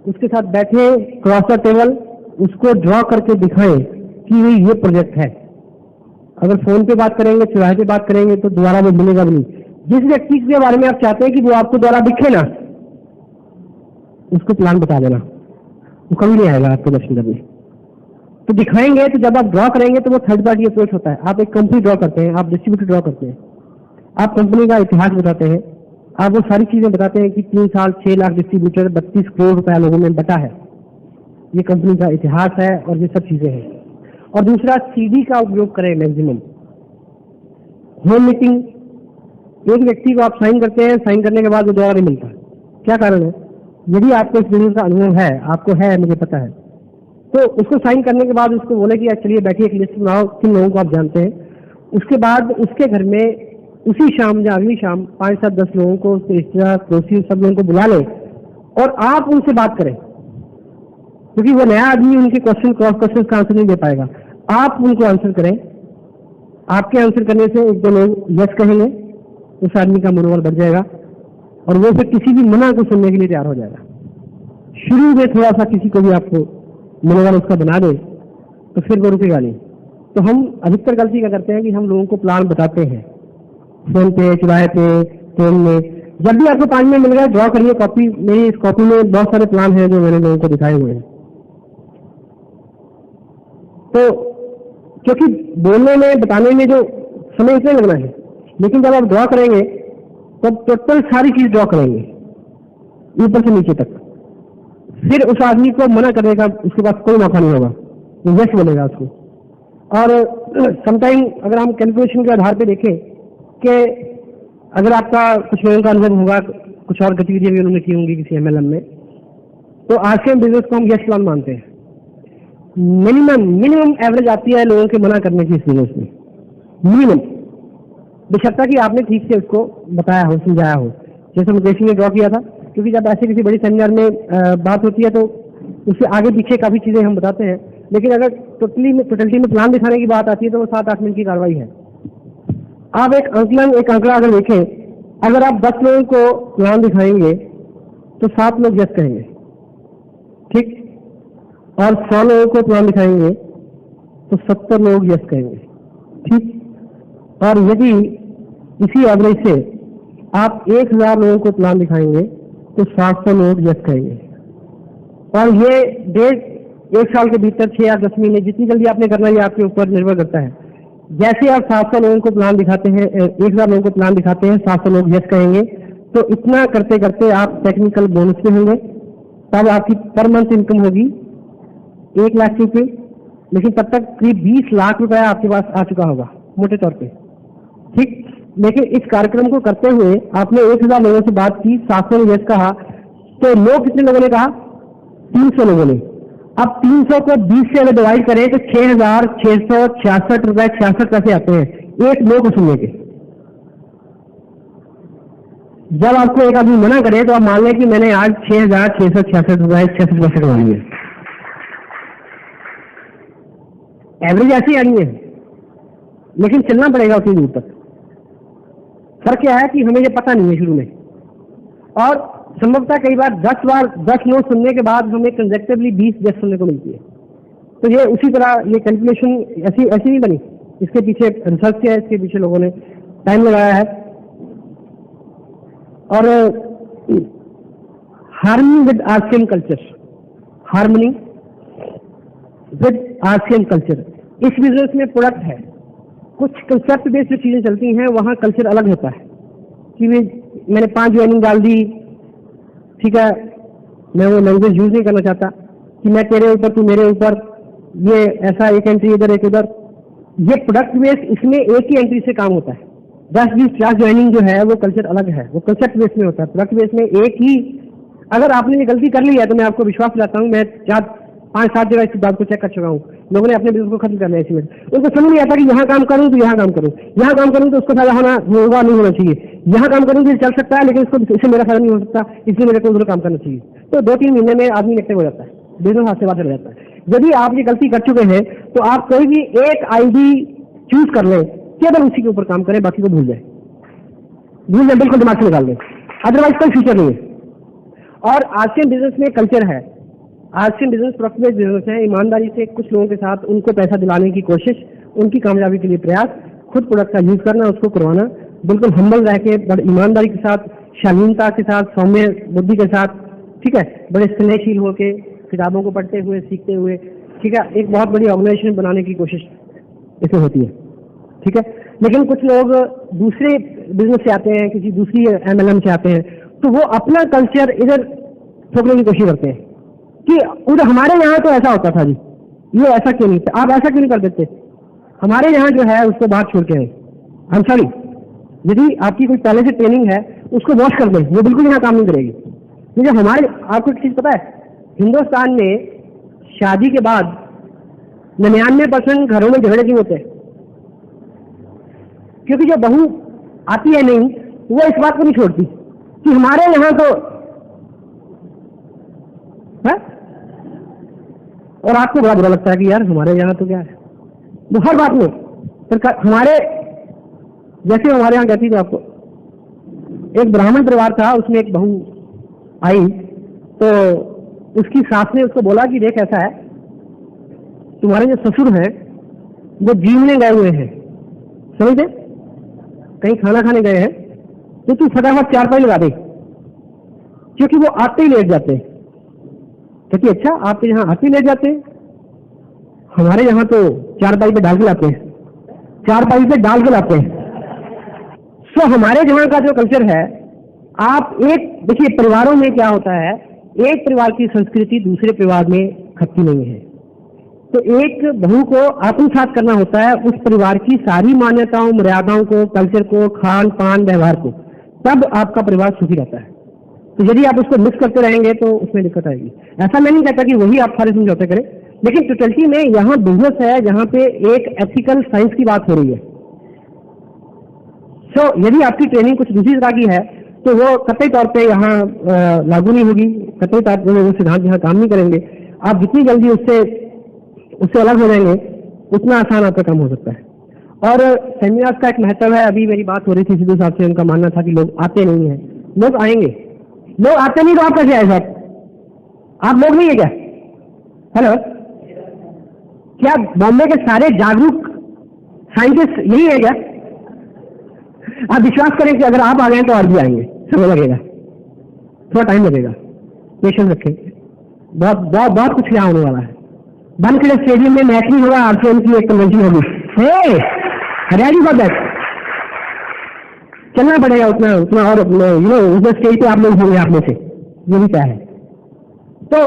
उसके साथ बैठे क्रॉस द टेबल, उसको ड्रॉ करके दिखाएं कि ये प्रोजेक्ट है। अगर फोन पे बात करेंगे, चौराहे पे बात करेंगे तो दोबारा वो मिलेगा भी नहीं। जिस व्यक्ति के बारे में आप चाहते हैं कि वो आपको दोबारा दिखे ना, उसको प्लान बता देना, वो कभी नहीं आएगा आपके दर्शन करने। तो दिखाएंगे तो जब आप ड्रॉ करेंगे तो वो थर्ड पार्टी अप्रोच होता है। आप एक कंपनी ड्रॉ करते हैं, आप डिस्ट्रीब्यूटर ड्रॉ करते हैं, आप कंपनी का इतिहास बताते हैं, आप वो सारी चीजें बताते हैं कि 3 साल 6 लाख डिस्ट्रीब्यूटर 32 करोड़ रुपया लोगों में बटा है, ये कंपनी का इतिहास है और ये सब चीजें हैं। और दूसरा, सीडी का उपयोग करें मैक्सिमम। होम मीटिंग, एक व्यक्ति को आप साइन करते हैं, साइन करने के बाद वो दोबारा नहीं मिलता। क्या कारण है? यदि आपको इस बिजनेस का अनुभव है, आपको है, मुझे पता है, तो उसको साइन करने के बाद उसको बोले कि चलिए बैठिए, एक लिस्ट बनाओ किन लोगों को आप जानते हैं। उसके बाद उसके घर में उसी शाम या अगली शाम 5, 7, 10 लोगों को, रिश्तेदार, पड़ोसी, सब लोगों को बुला लें और आप उनसे बात करें, क्योंकि वो नया आदमी उनके क्वेश्चन, क्रॉस क्वेश्चन का आंसर नहीं दे पाएगा। आप उनको आंसर करें। आपके आंसर करने से 1-2 लोग यस कहेंगे, उस आदमी का मनोबल बढ़ जाएगा और वो फिर किसी भी मना को सुनने के लिए तैयार हो जाएगा। शुरू में थोड़ा सा किसी को भी आपको मनोबल उसका बना दे तो फिर वो रुकेगा नहीं। तो हम अधिकतर गलती क्या करते हैं कि हम लोगों को प्लान बताते हैं, फोन पे, चौराहे पे, ट्रेन में। जब भी आपको 5 मिनट मिल गया, ड्रॉ करिए कॉपी। मेरी इस कॉपी में बहुत सारे प्लान हैं जो मैंने लोगों को दिखाए हुए हैं। तो क्योंकि बोलने में, बताने में जो समय इसलिए लगना है, लेकिन जब आप ड्रॉ करेंगे तब टोटल सारी चीज ड्रॉ करेंगे ऊपर से नीचे तक, फिर उस आदमी को मना करने का उसके पास कोई मौका नहीं होगा, वो यस बोलेगा उसको। और समटाइम अगर हम कैलकुलेशन के आधार पे देखें कि अगर आपका कुछ लोगों का अनुभव होगा, कुछ और गतिविधियां भी उन्होंने की होंगी किसी एमएलएम में, तो आज के बिजनेस को हम यस प्लान मानते हैं। मिनिमम एवरेज आती है लोगों के मना करने की इस बिजनेस में, मिनिमम, बेशर्ता कि आपने ठीक से उसको बताया हो, समझाया हो, जैसे मुकेश ने ड्रॉ किया था। क्योंकि जब ऐसे किसी बड़ी सेमिनार में बात होती है तो उससे आगे पीछे काफी चीजें हम बताते हैं, लेकिन अगर टोटलिटी में प्लान दिखाने की बात आती है तो वो 7-8 मिनट की कार्रवाई है। आप एक आंकड़ा अगर देखें, अगर आप 10 लोगों को प्लान दिखाएंगे तो 7 लोग यस कहेंगे, ठीक, और 100 लोगों को प्लान दिखाएंगे तो 70 लोग यस कहेंगे, ठीक। और यदि इसी एवरेज से आप 1000 लोगों को प्लान दिखाएंगे तो 700 लोग यस कहेंगे। और ये 1 साल के भीतर 6 या 10 महीने, जितनी जल्दी आपने करना है ये आपके ऊपर निर्भर करता है। जैसे आप 700 लोगों को प्लान दिखाते हैं, 1000 लोगों को प्लान दिखाते हैं, 700 लोग यस कहेंगे, तो इतना करते करते आप टेक्निकल बोनस पे होंगे। तब आपकी पर मंथ इनकम होगी 1 लाख रुपए, लेकिन तब तक करीब 20 लाख रुपया आपके पास आ चुका होगा मोटे तौर पे, ठीक। लेकिन इस कार्यक्रम को करते हुए आपने 1000 लोगों से बात की, 700 ने यस कहा, तो लोग कितने लोगों ने कहा? 300 लोगों ने। अब 300 को 20 से अगर डिवाइड करें तो 6666 रुपए 66 पैसे आते हैं एक लोग को सुनने के। जब आपको एक आदमी मना करे तो आप मान लें कि मैंने आज 6666 रुपए 66 पैसे कमा लिए। एवरेज ऐसी आनी है, लेकिन चलना पड़ेगा उतनी दूर तक। फर्क क्या है कि हमें ये पता नहीं है शुरू में, और संभवतः कई बार 10 नो सुनने के बाद हमें कंसेक्टिवली 20 यस सुनने को मिलती है। तो ये उसी तरह ये कैलकुलेशन ऐसी नहीं बनी, इसके पीछे रिसर्च है, इसके पीछे लोगों ने टाइम लगाया है। और harmony with ASEAN culture, harmony with ASEAN culture, इस बिजनेस में प्रोडक्ट है, कुछ कंसेप्ट बेस्ड जो चीजें चलती हैं वहां कल्चर अलग होता है कि मैंने 5 ज्वाइनिंग डाल दी, ठीक है, मैं वो लैंग्वेज यूज नहीं करना चाहता कि मैं तेरे ऊपर तू मेरे ऊपर, ये ऐसा एक एंट्री इधर एक उधर, ये प्रोडक्ट बेस्ड, इसमें एक ही एंट्री से काम होता है। 10-20-50 ज्वाइनिंग जो है वो कल्चर अलग है, वो कंसेप्ट बेस्ड में होता है। प्रोडक्ट बेस्ड में एक ही, अगर आपने ये गलती कर ली है तो मैं आपको विश्वास दिलाता हूँ, मैं 5-7 जगह इस बात को चेक कर चुका हूँ, लोगों ने अपने बिजनेस को खत्म करना है इसी में। उनको समझ नहीं आता कि यहाँ काम करूँ तो यहाँ काम करूँ, यहाँ काम करूँ तो उसको फायदा होगा नहीं होना चाहिए, यहाँ काम करूँ तो चल सकता है लेकिन इससे मेरा फायदा नहीं हो सकता, इसलिए मेरे को उधर काम करना चाहिए। तो 2-3 महीने में आदमी एक्टिव हो जाता है, बिजनेस हाथ से बाहर चला जाता है। यदि आप ये गलती कर चुके हैं तो आप कोई भी एक आईडी चूज कर लें, केवल उसी के ऊपर काम करें, बाकी को भूल जाए, बिल्कुल दिमाग से निकाल दें, अदरवाइज कोई फ्यूचर नहीं है। और आसियन बिजनेस में कल्चर है, ASEAN business product based business है, ईमानदारी से कुछ लोगों के साथ उनको पैसा दिलाने की कोशिश, उनकी कामयाबी के लिए प्रयास, खुद प्रोडक्ट का यूज करना, उसको करवाना, बिल्कुल हम्बल रह के, बड़ी ईमानदारी के साथ, शालीनता के साथ, सौम्य बुद्धि के साथ, ठीक है, बड़े स्नेहशील होके, किताबों को पढ़ते हुए, सीखते हुए, ठीक है, एक बहुत बड़ी ऑर्गेनाइजेशन बनाने की कोशिश इसमें होती है, ठीक है। लेकिन कुछ लोग दूसरे बिजनेस से आते हैं, किसी दूसरी MLM से आते हैं, तो वो अपना कल्चर इधर थोपने की कोशिश करते हैं कि उधर हमारे यहाँ तो ऐसा होता था जी, ये ऐसा क्यों नहीं, आप ऐसा क्यों नहीं कर देते, हमारे यहाँ जो है उसको बाहर छोड़ के आए। आई एम सॉरी, यदि आपकी कोई पहले से ट्रेनिंग है उसको वॉश कर दें, वो बिल्कुल यहाँ काम नहीं करेगी। क्योंकि हमारे, आपको एक चीज पता है, हिंदुस्तान में शादी के बाद 99% घरों में झगड़े क्यों होते हैं? क्योंकि जो बहू आती है नहीं, वो इस बात को नहीं छोड़ती कि हमारे यहाँ तो है, और आपको बड़ा बुरा लगता है कि यार हमारे यहाँ तो क्या है, वो हर बात में फिर हमारे, जैसे हमारे यहाँ कहती थी आपको, एक ब्राह्मण परिवार था, उसमें एक बहू आई तो उसकी सास ने उसको बोला कि देख ऐसा है, तुम्हारे जो ससुर हैं वो जीवने गए हुए हैं, समझे, कहीं खाना खाने गए हैं, तो तू फटाफट 4 पाई लगा दे, क्योंकि वो आते ही लेट जाते हैं। कहती अच्छा आपके यहाँ आते ही लेट जाते हैं, हमारे यहाँ तो 4 पाई पे डाल के लाते हैं, 4 पाई पे डाल के लाते हैं। सो हमारे यहाँ का जो कल्चर है, आप एक देखिए, परिवारों में क्या होता है, एक परिवार की संस्कृति दूसरे परिवार में खपती नहीं है, तो एक बहू को आत्मसात करना होता है उस परिवार की सारी मान्यताओं, मर्यादाओं को, कल्चर को, खान पान, व्यवहार को, तब आपका परिवार सुखी रहता है। तो यदि आप उसको मिक्स करते रहेंगे तो उसमें दिक्कत आएगी। ऐसा मैं नहीं कहता कि वही आप सारे समझौते करें, लेकिन टोटलिटी में यहाँ बिजनेस है जहाँ पे एक एथिकल साइंस की बात हो रही है। सो यदि आपकी ट्रेनिंग कुछ दूसरी तरह की है तो वो कतई तौर पे यहाँ लागू नहीं होगी, कतई तौर पे वो सिद्धांत यहाँ काम नहीं करेंगे। आप जितनी जल्दी उससे अलग हो जाएंगे उतना आसान आपका काम हो सकता है। और सेमिनार्स का एक महत्व है, अभी मेरी बात हो रही थी सिद्धू साहब से, उनका मानना था कि लोग आते नहीं है, लोग आएंगे, लोग आते नहीं तो आप कैसे आए साहब, आप लोग नहीं है क्या? हेलो, क्या बॉम्बे के सारे जागरूक साइंटिस्ट यही है क्या? आप विश्वास करें कि अगर आप आ गए तो और भी आएंगे, समय लगेगा, थोड़ा टाइम लगेगा, पेशेंस रखें, बहुत बहुत बहुत कुछ यहाँ होने वाला है। बनखेड़े स्टेडियम में मैच नहीं होगा, RCM की एक कन्वेंशन होगी, रेडी फॉर दैट, चलना पड़ेगा उतना उतना, और उस स्टेज पे आप लोग होंगे, आप में से ये भी क्या है। तो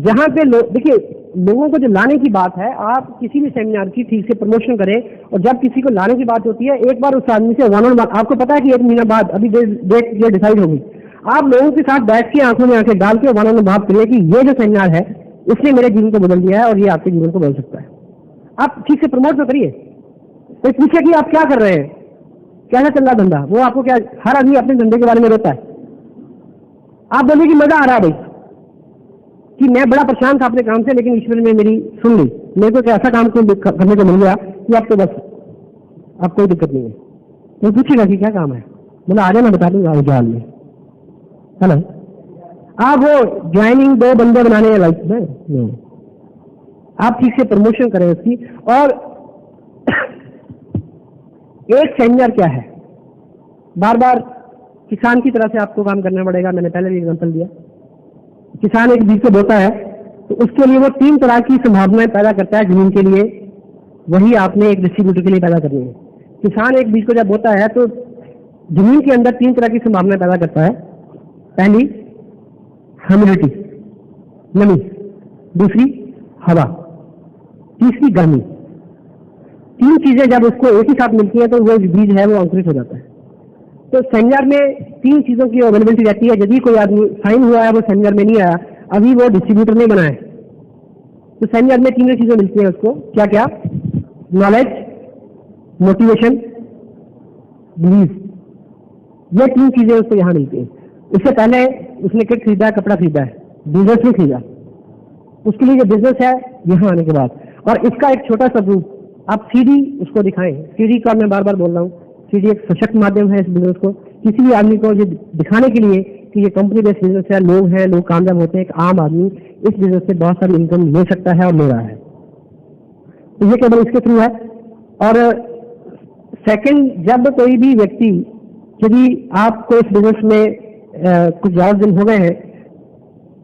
जहाँ पे देखिए, लोगों को जो लाने की बात है, आप किसी भी सेमिनार की ठीक से प्रमोशन करें, और जब किसी को लाने की बात होती है, एक बार उस आदमी से 1-on-1, आपको पता है कि 1 महीना बाद अभी डेट ये डिसाइड होगी, आप लोगों के साथ बैठ के आंखों में आंखें डाल के 1-on-1 बात करिए कि ये जो सेमिनार है इसने मेरे जीवन को बदल दिया है और ये आपके जीवन को बदल सकता है। आप ठीक से प्रमोट तो करिए, तो पूछिए कि आप क्या कर रहे हैं, कैसा चल रहा धंधा, वो आपको क्या, हर आदमी अपने धंधे के बारे में रोता है, आप बोलिए कि मजा आ रहा है भाई, कि मैं बड़ा परेशान था अपने काम से, लेकिन ईश्वर ने मेरी सुन ली, मेरे को ऐसा काम करने को मिल गया कि अब तो बस अब कोई दिक्कत नहीं है। तो पूछेगा कि क्या काम है, बोला आ जाना, बता दूंगा जाल में, हेलो, आप वो ज्वाइनिंग 2 बंदे बनाने हैं लाइफ में, नो, आप ठीक से प्रमोशन करें उसकी। और एक सेंजर क्या है, बार बार किसान की तरह से आपको काम करना पड़ेगा। मैंने पहले भी एग्जांपल दिया, किसान एक बीज को बोता है तो उसके लिए वो 3 तरह की संभावनाएं पैदा करता है जमीन के लिए, वही आपने एक डिस्ट्रीब्यूटर के लिए पैदा करनी है। किसान एक बीज को जब बोता है तो जमीन के अंदर 3 तरह की संभावनाएं पैदा करता है। पहली ह्यूमिडिटी, नमी, दूसरी हवा, तीसरी गर्मी। 3 चीजें जब उसको एक ही साथ मिलती हैं तो वो बीज है वो अंकुरित हो जाता है। तो सेंजर में 3 चीजों की अवेलेबिलिटी रहती है। यदि कोई आदमी साइन हुआ है वो सेंजर में नहीं आया, अभी वो डिस्ट्रीब्यूटर नहीं बना है, तो सेंजर में 3 चीजें मिलती हैं उसको। क्या क्या? Knowledge, motivation, believe. ये 3 चीजें उसको यहाँ मिलती हैं। उससे पहले उसने किट खरीदा है, कपड़ा खरीदा है, बिजनेस नहीं खरीदा। उसके लिए जो बिजनेस है यहाँ आने के बाद। और इसका एक छोटा सा प्रूफ आप सीडी उसको दिखाएं। सीडी का मैं बार बार बोल रहा हूँ, सीडी एक सशक्त माध्यम है इस बिजनेस को, किसी भी आदमी को ये दिखाने के लिए कि ये कंपनी बेस्ड बिजनेस है, लोग हैं, लोग कामयाब होते हैं, एक आम आदमी इस बिजनेस से बहुत सारी इनकम ले सकता है और ले रहा है। तो ये केवल इसके थ्रू है। और सेकंड, जब कोई भी व्यक्ति, यदि आपको इस बिजनेस में कुछ ज़्यादा दिन हो गए हैं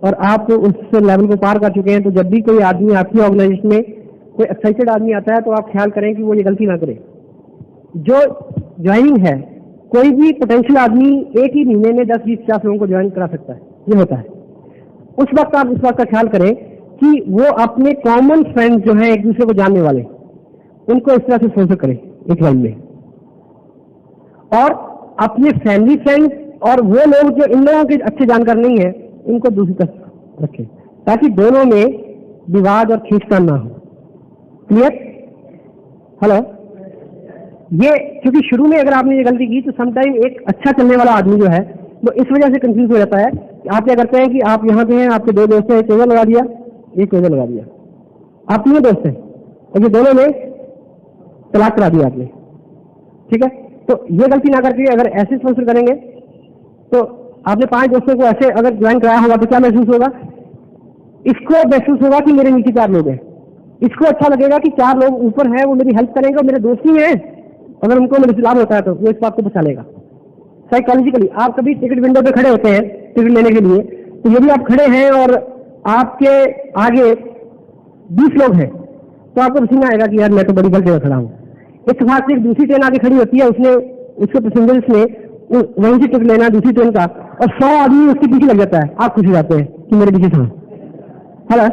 और आप उस लेवल को पार कर चुके हैं, तो जब भी कोई आदमी आपकी ऑर्गेनाइजेशन में कोई एक्साइटेड आदमी आता है तो आप ख्याल करें कि वो ये गलती ना करे। जो ज्वाइनिंग है, कोई भी पोटेंशियल आदमी एक ही महीने में 10, 20, 50 लोगों को ज्वाइन करा सकता है, ये होता है। उस वक्त आप इस बात का ख्याल करें कि वो अपने कॉमन फ्रेंड्स जो हैं, एक दूसरे को जानने वाले, उनको इस तरह से स्पॉन्सर करें एक लाइन में। और अपने फैमिली फ्रेंड्स और वो लोग जो इन लोगों के अच्छे जानकार नहीं है, इनको दूसरी तरफ रखें, ताकि दोनों में विवाद और खींचतान ना हो। क्लियर? हेलो, ये क्योंकि शुरू में अगर आपने ये गलती की तो समटाइम एक अच्छा चलने वाला आदमी जो है वो इस वजह से कंफ्यूज हो जाता है। आप क्या करते हैं कि आप यहाँ पे हैं, आपके 2 दोस्त हैं, एक केबल लगा दिया, एक केबल लगा दिया, आप 3 दोस्त हैं और ये दोनों ने तलाक करा दिया आपने, ठीक है? तो ये गलती ना करके अगर ऐसे स्पॉन्सर करेंगे तो आपने 5 दोस्तों को ऐसे अगर ज्वाइन कराया होगा तो क्या महसूस होगा? इसको महसूस होगा कि मेरे नीचे 4 लोग हैं, इसको अच्छा लगेगा कि 4 लोग ऊपर हैं, वो मेरी हेल्प करेंगे और मेरे दोस्त ही हैं, अगर उनको मेरे से लाभ होता है तो वो इस बात को बचा लेगा। साइकोलॉजिकली आप कभी टिकट विंडो पे खड़े होते हैं टिकट लेने के लिए, तो यदि आप खड़े हैं और आपके आगे 20 लोग हैं तो आपको पसीना आएगा कि यार मैं तो बड़ी गलत जगह खड़ा हूँ। इत्तेफाक से एक दूसरी ट्रेन आगे खड़ी होती है, उसने उसके पैसेंजर्स ने वहीं से टिकट लेना दूसरी ट्रेन का, और 100 आदमी उसके पीछे लग जाता है, आप खुश हो जाते हैं कि मेरे पीछे था। हेलो,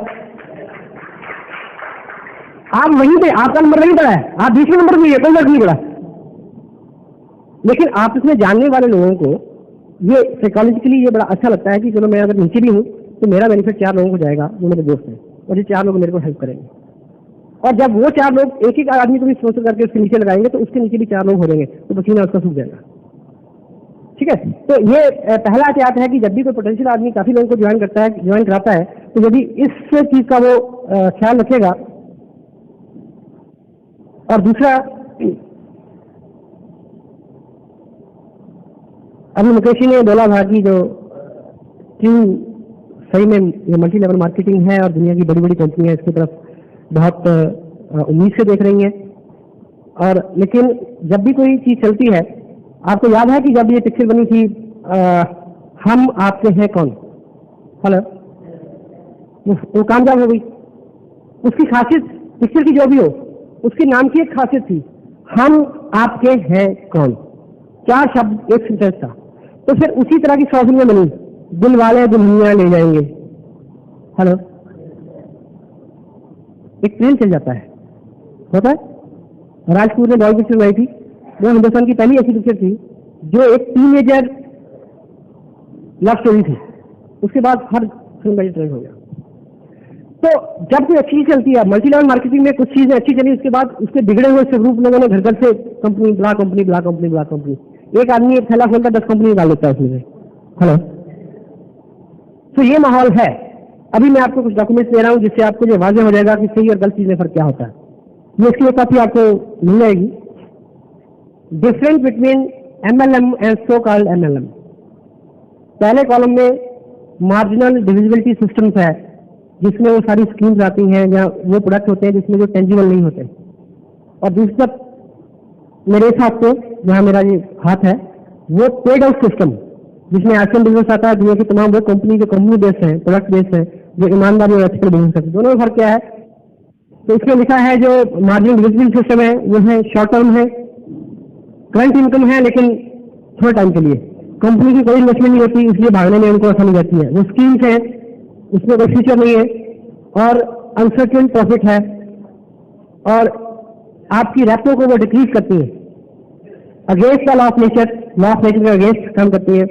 आप वहीं पे, आपका नंबर वहीं पड़ा है, आप 20वें नंबर पे कोई फर्क नहीं पड़ा। लेकिन आप इसमें जानने वाले लोगों को ये साइकोलॉजिकली ये बड़ा अच्छा लगता है कि चलो मैं अगर नीचे भी हूँ तो मेरा बेनिफिट 4 लोगों को जाएगा जो मेरे दोस्त हैं, और ये 4 लोग मेरे को हेल्प करेंगे। और जब वो 4 लोग एक एक आदमी को भी स्पॉन्सर करके उसके नीचे लगाएंगे तो उसके नीचे भी 4 लोग हो जाएंगे, तो पसीना उसका सूख जाएगा। ठीक है? तो ये पहला एहतियात है कि जब भी कोई पोटेंशियल आदमी काफी लोगों को ज्वाइन करता है, ज्वाइन कराता है, तो यदि इस चीज का वो ख्याल रखेगा। और दूसरा, अभी मुकेश जी ने बोला था कि जो क्यों सही में ये मल्टी लेवल मार्केटिंग है और दुनिया की बड़ी बड़ी कंपनियां इसकी तरफ बहुत उम्मीद से देख रही हैं। और लेकिन जब भी कोई चीज चलती है, आपको याद है कि जब ये पिक्चर बनी थी हम आपके हैं कौन, हेलो, वो कामयाब हो गई। उसकी खासियत, पिक्चर की जो भी हो, उसके नाम की एक खासियत थी, हम आपके हैं कौन, 4 शब्द एक सेंटेंस था। तो फिर उसी तरह की 100 फिल्में बनी, दिल वाले दुल्हनिया ले जाएंगे, हेलो, एक ट्रेन चल जाता है, होता है। राजपूत ने बॉल पिक्चर बनाई थी, वो हिंदुस्तान की पहली ऐसी पिक्चर थी जो एक टीनेजर लव स्टोरी थी। उसके बाद हर फिल्म का ट्रेंड हो गया। तो जब कोई अच्छी चीज चलती है, मल्टी लेवल मार्केटिंग में कुछ चीजें अच्छी चली, उसके बाद उसके बिगड़े हुए स्वरूप लोगों ने घर घर से कंपनी ब्ला कंपनी ब्ला कंपनी ब्ला कंपनी, एक आदमी एक थैला खोलकर 10 कंपनी डाल देता है उसमें से, हेलो। तो ये माहौल है। अभी मैं आपको कुछ डॉक्यूमेंट्स दे रहा हूँ जिससे आपको जो वाज़ेह हो जाएगा कि सही और गलत चीज में फर्क क्या होता है। ये इसकी कॉपी आपको मिल जाएगी। Difference between MLM and so called MLM। पहले कॉलम में मार्जिनल डिविजिबिलिटी सिस्टम्स है, जिसमें वो सारी स्कीम्स आती हैं या वो प्रोडक्ट होते हैं जिसमें जो टेंजिबल नहीं होते। और दूसरी तरफ मेरे हिसाब से जहाँ मेरा ये हाथ है वो पेड आउट सिस्टम, जिसमें एशियन बिजनेस आता है, दुनिया की तमाम वो कंपनी जो कंपनी बेस्ड है, प्रोडक्ट बेस्ड है, जो ईमानदारी और एथिकल बिजनेस करती है। दोनों में फर्क क्या है? तो इसमें लिखा है जो मार्जिनल डिविजिबिलिटी सिस्टम है वो है शॉर्ट टर्म है, करंट इनकम है लेकिन थोड़े टाइम के लिए, कंपनी की कोई इन्वेस्टमेंट नहीं होती इसलिए भागने में उनको आसानी जाती है। वो स्कीम्स है, उसमें कोई फ्यूचर नहीं है और अनसर्टेन प्रॉफिट है, और आपकी रेपो को वो डिक्रीज करती है against the law of nature, law of nature के अगेंस्ट काम करती है।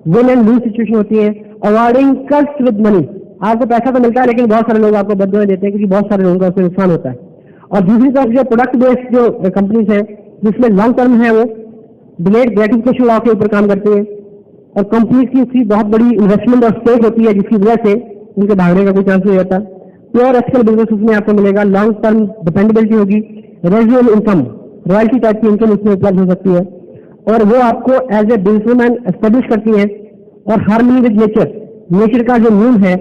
विन एंड लूज सिचुएशन होती है। अवॉइडिंग कर्ज विद मनी, आपको पैसा तो मिलता है लेकिन बहुत सारे लोग आपको बदले देते हैं क्योंकि बहुत सारे लोगों का उसमें नुकसान होता है। और दूसरी तरफ जो प्रोडक्ट बेस्ड जो कंपनीज है जिसमें लॉन्ग टर्म है, वो डिलेड ग्रेटिफिकेशन लॉ के ऊपर काम करती है और कंपनीज की उसकी बहुत बड़ी इन्वेस्टमेंट और स्टेक होती है जिसकी वजह से उनके भागने का कोई चांस नहीं रहता। प्योर एथिकल बिजनेस उसमें आपको मिलेगा, लॉन्ग टर्म डिपेंडेबिलिटी होगी, रेजिडुअल इनकम, रॉयल्टी टाइप की इनकम उसमें उपलब्ध हो सकती है और वो आपको एज ए बिजनेसमैन एस्टेब्लिश करती है। और हार्मनी विद नेचर, नेचर का जो नियम है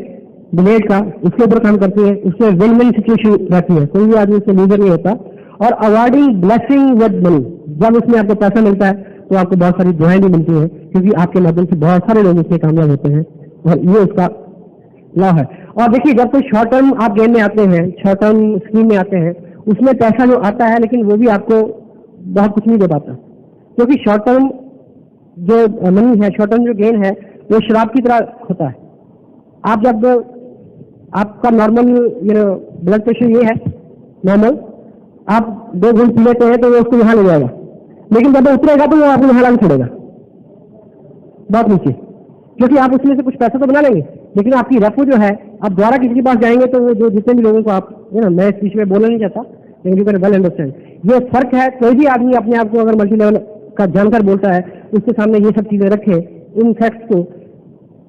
डिलेड का, उसके ऊपर काम करती है, उसमें विन विन सिचुएशन रहती है, कोई भी आदमी उससे लूजर नहीं होता। और अवॉइडिंग ब्लेसिंग विद मनी, जब उसमें आपको पैसा मिलता है तो आपको बहुत सारी दुआएं भी मिलती हैं क्योंकि आपके माध्यम से बहुत सारे लोग इसमें कामयाब होते हैं और ये उसका लॉ है। और देखिए जब कोई शॉर्ट टर्म आप गेम में आते हैं, शॉर्ट टर्म स्कीम में आते हैं, उसमें पैसा जो आता है लेकिन वो भी आपको बहुत कुछ नहीं दे पाता, क्योंकि शॉर्ट टर्म जो मनी है, शॉर्ट टर्म जो गेन है वो शराब की तरह होता है। आप जब आपका नॉर्मल ब्लड प्रेशर ये है नॉर्मल, आप 2 घूंट पी लेते हैं तो वो उसको यहाँ ले जाएगा, लेकिन जब वो उतरेगा तो वो आपको यहाँ लाके छोड़ेगा बहुत नीचे, क्योंकि आप उसमें से कुछ पैसा तो बना लेंगे लेकिन आपकी रेपो जो है, आप दोबारा किसी के पास जाएंगे तो वो जो जितने भी लोगों को आप मैं इस बीच में बोलना नहीं चाहता लेकिन यू कैन वेल अंडरस्टैंड, ये फर्क है। कोई भी आदमी अपने आप को अगर मल्टी लेवल का जानकर बोलता है, उसके सामने ये सब चीजें रखे, इन फैक्ट्स को।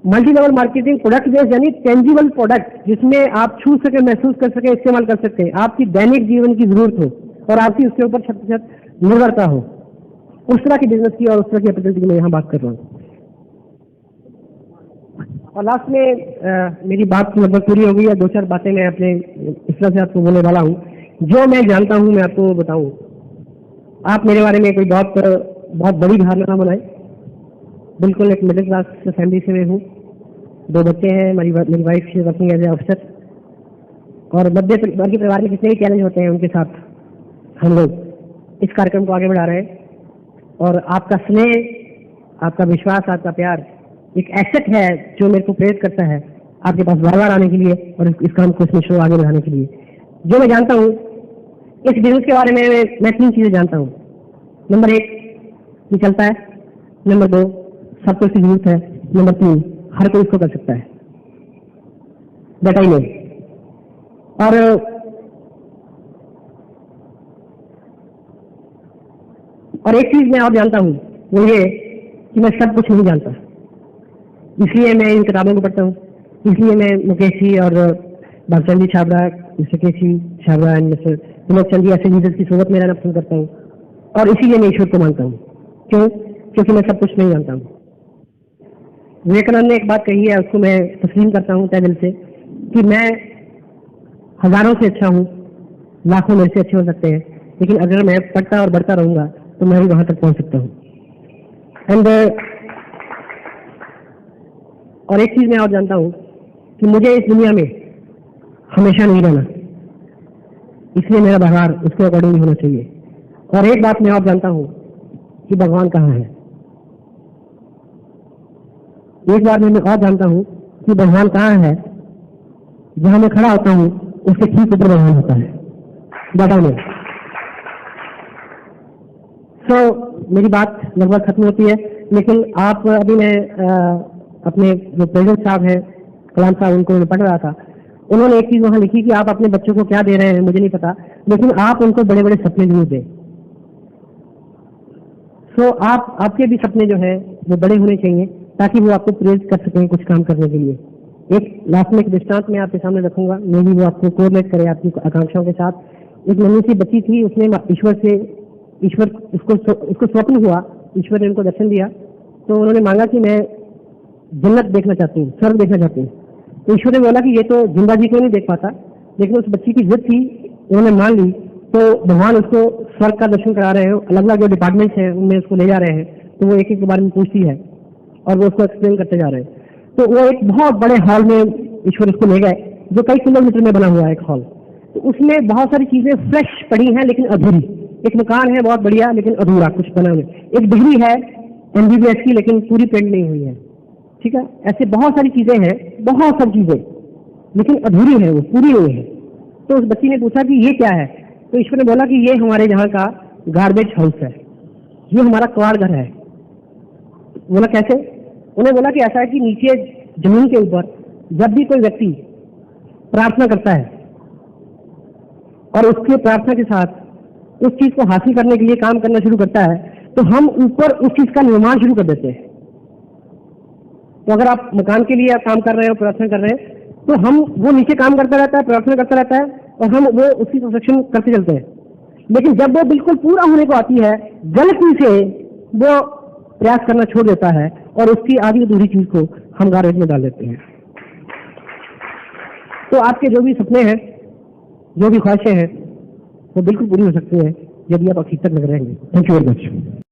Multi level marketing product based यानी टेंजिबल प्रोडक्ट जिसमें आप छू सके, महसूस कर सके, इस्तेमाल कर सकते हैं, आपकी दैनिक जीवन की जरूरत हो और आपकी उसके ऊपर 100% निर्भरता हो, उस तरह की बिजनेस की और उस तरह की अपॉर्चुनिटी की मैं यहाँ बात कर रहा हूँ। और लास्ट में मेरी बात लगभग पूरी हो गई है। 2-4 बातें मैं अपने इस तरह से आपको बोलने वाला हूँ जो मैं जानता हूँ, मैं आपको बताऊँ। आप मेरे बारे में कोई बहुत बड़ी धारणा बनाए। बिल्कुल एक मिडिल क्लास फैमिली से मैं हूँ, 2 बच्चे हैं, मेरी wife working as a officer, और मध्य वर्ग के परिवार में जितने भी चैलेंज होते हैं उनके साथ हम लोग इस कार्यक्रम को आगे बढ़ा रहे हैं। और आपका स्नेह, आपका विश्वास, आपका प्यार एक एसेट है जो मेरे को प्रेरित करता है आपके पास बार बार आने के लिए और इस काम को, इसमें शो आगे बढ़ाने के लिए। जो मैं जानता हूँ इस बिजनेस के बारे में, मैं 3 चीजें जानता हूँ। नंबर 1 ये चलता है, नंबर 2 सबको इसकी जरूरत है, नंबर 3 हर कोई इसको कर सकता है, दैट आई नो। और एक चीज मैं और जानता हूँ वो ये कि मैं सब कुछ नहीं जानता, इसलिए मैं इन किताबों को पढ़ता हूँ, इसलिए मैं मुकेश जी और Bhagchand ji Chhabra, mister KC Chhabra and mister Vinod Chand ji ऐसे लीडर्स की सोबत में रहना पसंद करता हूँ, और इसीलिए मैं ईश्वर को मानता हूँ। क्यों? क्योंकि मैं सब कुछ नहीं जानता हूँ। विवेकानंद ने एक बात कही है, उसको मैं तस्लीम करता हूँ तहे दिल से, कि मैं हजारों से अच्छा हूँ, लाखों मेरे से अच्छे हो सकते हैं, लेकिन अगर मैं पढ़ता और बढ़ता रहूंगा तो मैं भी वहां तक पहुंच सकता हूँ। एंड और एक चीज मैं और जानता हूँ कि मुझे इस दुनिया में हमेशा नहीं रहना, इसलिए मेरा व्यवहार उसके अकॉर्डिंग होना चाहिए। और एक बात मैं और जानता हूँ कि भगवान कहाँ है। एक बार मैं और जानता हूँ कि भगवान कहाँ है, जहां मैं खड़ा होता हूँ उसके ठीक ऊपर भगवान होता है। बताओ मैं मेरी बात लगभग खत्म होती है, लेकिन आप अभी मैं अपने जो प्रेसिडेंट साहब हैं, कलाम साहब, उनको मैं पढ़ रहा था, उन्होंने एक चीज वहां लिखी कि आप अपने बच्चों को क्या दे रहे हैं मुझे नहीं पता, लेकिन आप उनको बड़े बड़े सपने जरूर दें। आपके भी सपने जो है वो बड़े होने चाहिए ताकि वो आपको प्रेरित कर सकें कुछ काम करने के लिए। एक लास्ट में एक दृष्टांत मैं आपके सामने रखूंगा, मे भी वो आपको कोरिलेट करे आपकी आकांक्षाओं के साथ। एक नन्ही सी बच्ची थी, उसने उसको स्वप्न हुआ, ईश्वर ने उनको दर्शन दिया, तो उन्होंने मांगा कि मैं जन्नत देखना चाहती हूँ, स्वर्ग देखना चाहती हूँ। तो ईश्वर ने बोला कि ये तो जिंदा जी को नहीं देख पाता, लेकिन उस बच्ची की जिद थी, उन्होंने मान ली, तो भगवान उसको स्वर्ग का दर्शन करा रहे हैं। अलग अलग जो डिपार्टमेंट्स हैं उनमें उसको ले जा रहे हैं, तो वो एक एक के बारे में पूछती है और वो उसको एक्सप्लेन करते जा रहे हैं। तो वो एक बहुत बड़े हॉल में ईश्वर उसको ले गए, जो कई किलोमीटर में बना हुआ है एक हॉल। तो उसमें बहुत सारी चीजें फ्रेश पड़ी हैं लेकिन अधूरी। एक मकान है बहुत बढ़िया लेकिन अधूरा कुछ बना हुआ। एक डिग्री है MBBS की लेकिन पूरी प्रिंट नहीं हुई है, ठीक है। ऐसे बहुत सारी चीजें हैं, बहुत सारी चीजें, लेकिन अधूरी है, वो पूरी नहीं है। तो उस बच्ची ने पूछा कि ये क्या है? तो ईश्वर ने बोला कि ये हमारे यहाँ का गार्बेज हाउस है, ये हमारा कबाड़ घर है। बोला कैसे? उन्हें बोला कि ऐसा है कि नीचे जमीन के ऊपर जब भी कोई व्यक्ति प्रार्थना करता है और उसकी प्रार्थना के साथ उस चीज को हासिल करने के लिए काम करना शुरू करता है, तो हम ऊपर उस चीज का निर्माण शुरू कर देते हैं। तो अगर आप मकान के लिए काम कर रहे हो, प्रार्थना कर रहे हैं, तो हम वो नीचे काम करता रहता है, प्रार्थना करता रहता है और हम वो उसकी कंस्ट्रक्शन करते चलते हैं। लेकिन जब वो बिल्कुल पूरा होने को आती है, गलती से वो प्रयास करना छोड़ देता है और उसकी आधी अधूरी चीज को हम गार्बेज में डाल देते हैं। तो आपके जो भी सपने हैं, जो भी ख्वाहिशें हैं, वो बिल्कुल पूरी हो सकती हैं यदि आप हकीकत में रहेंगे। Thank you very much.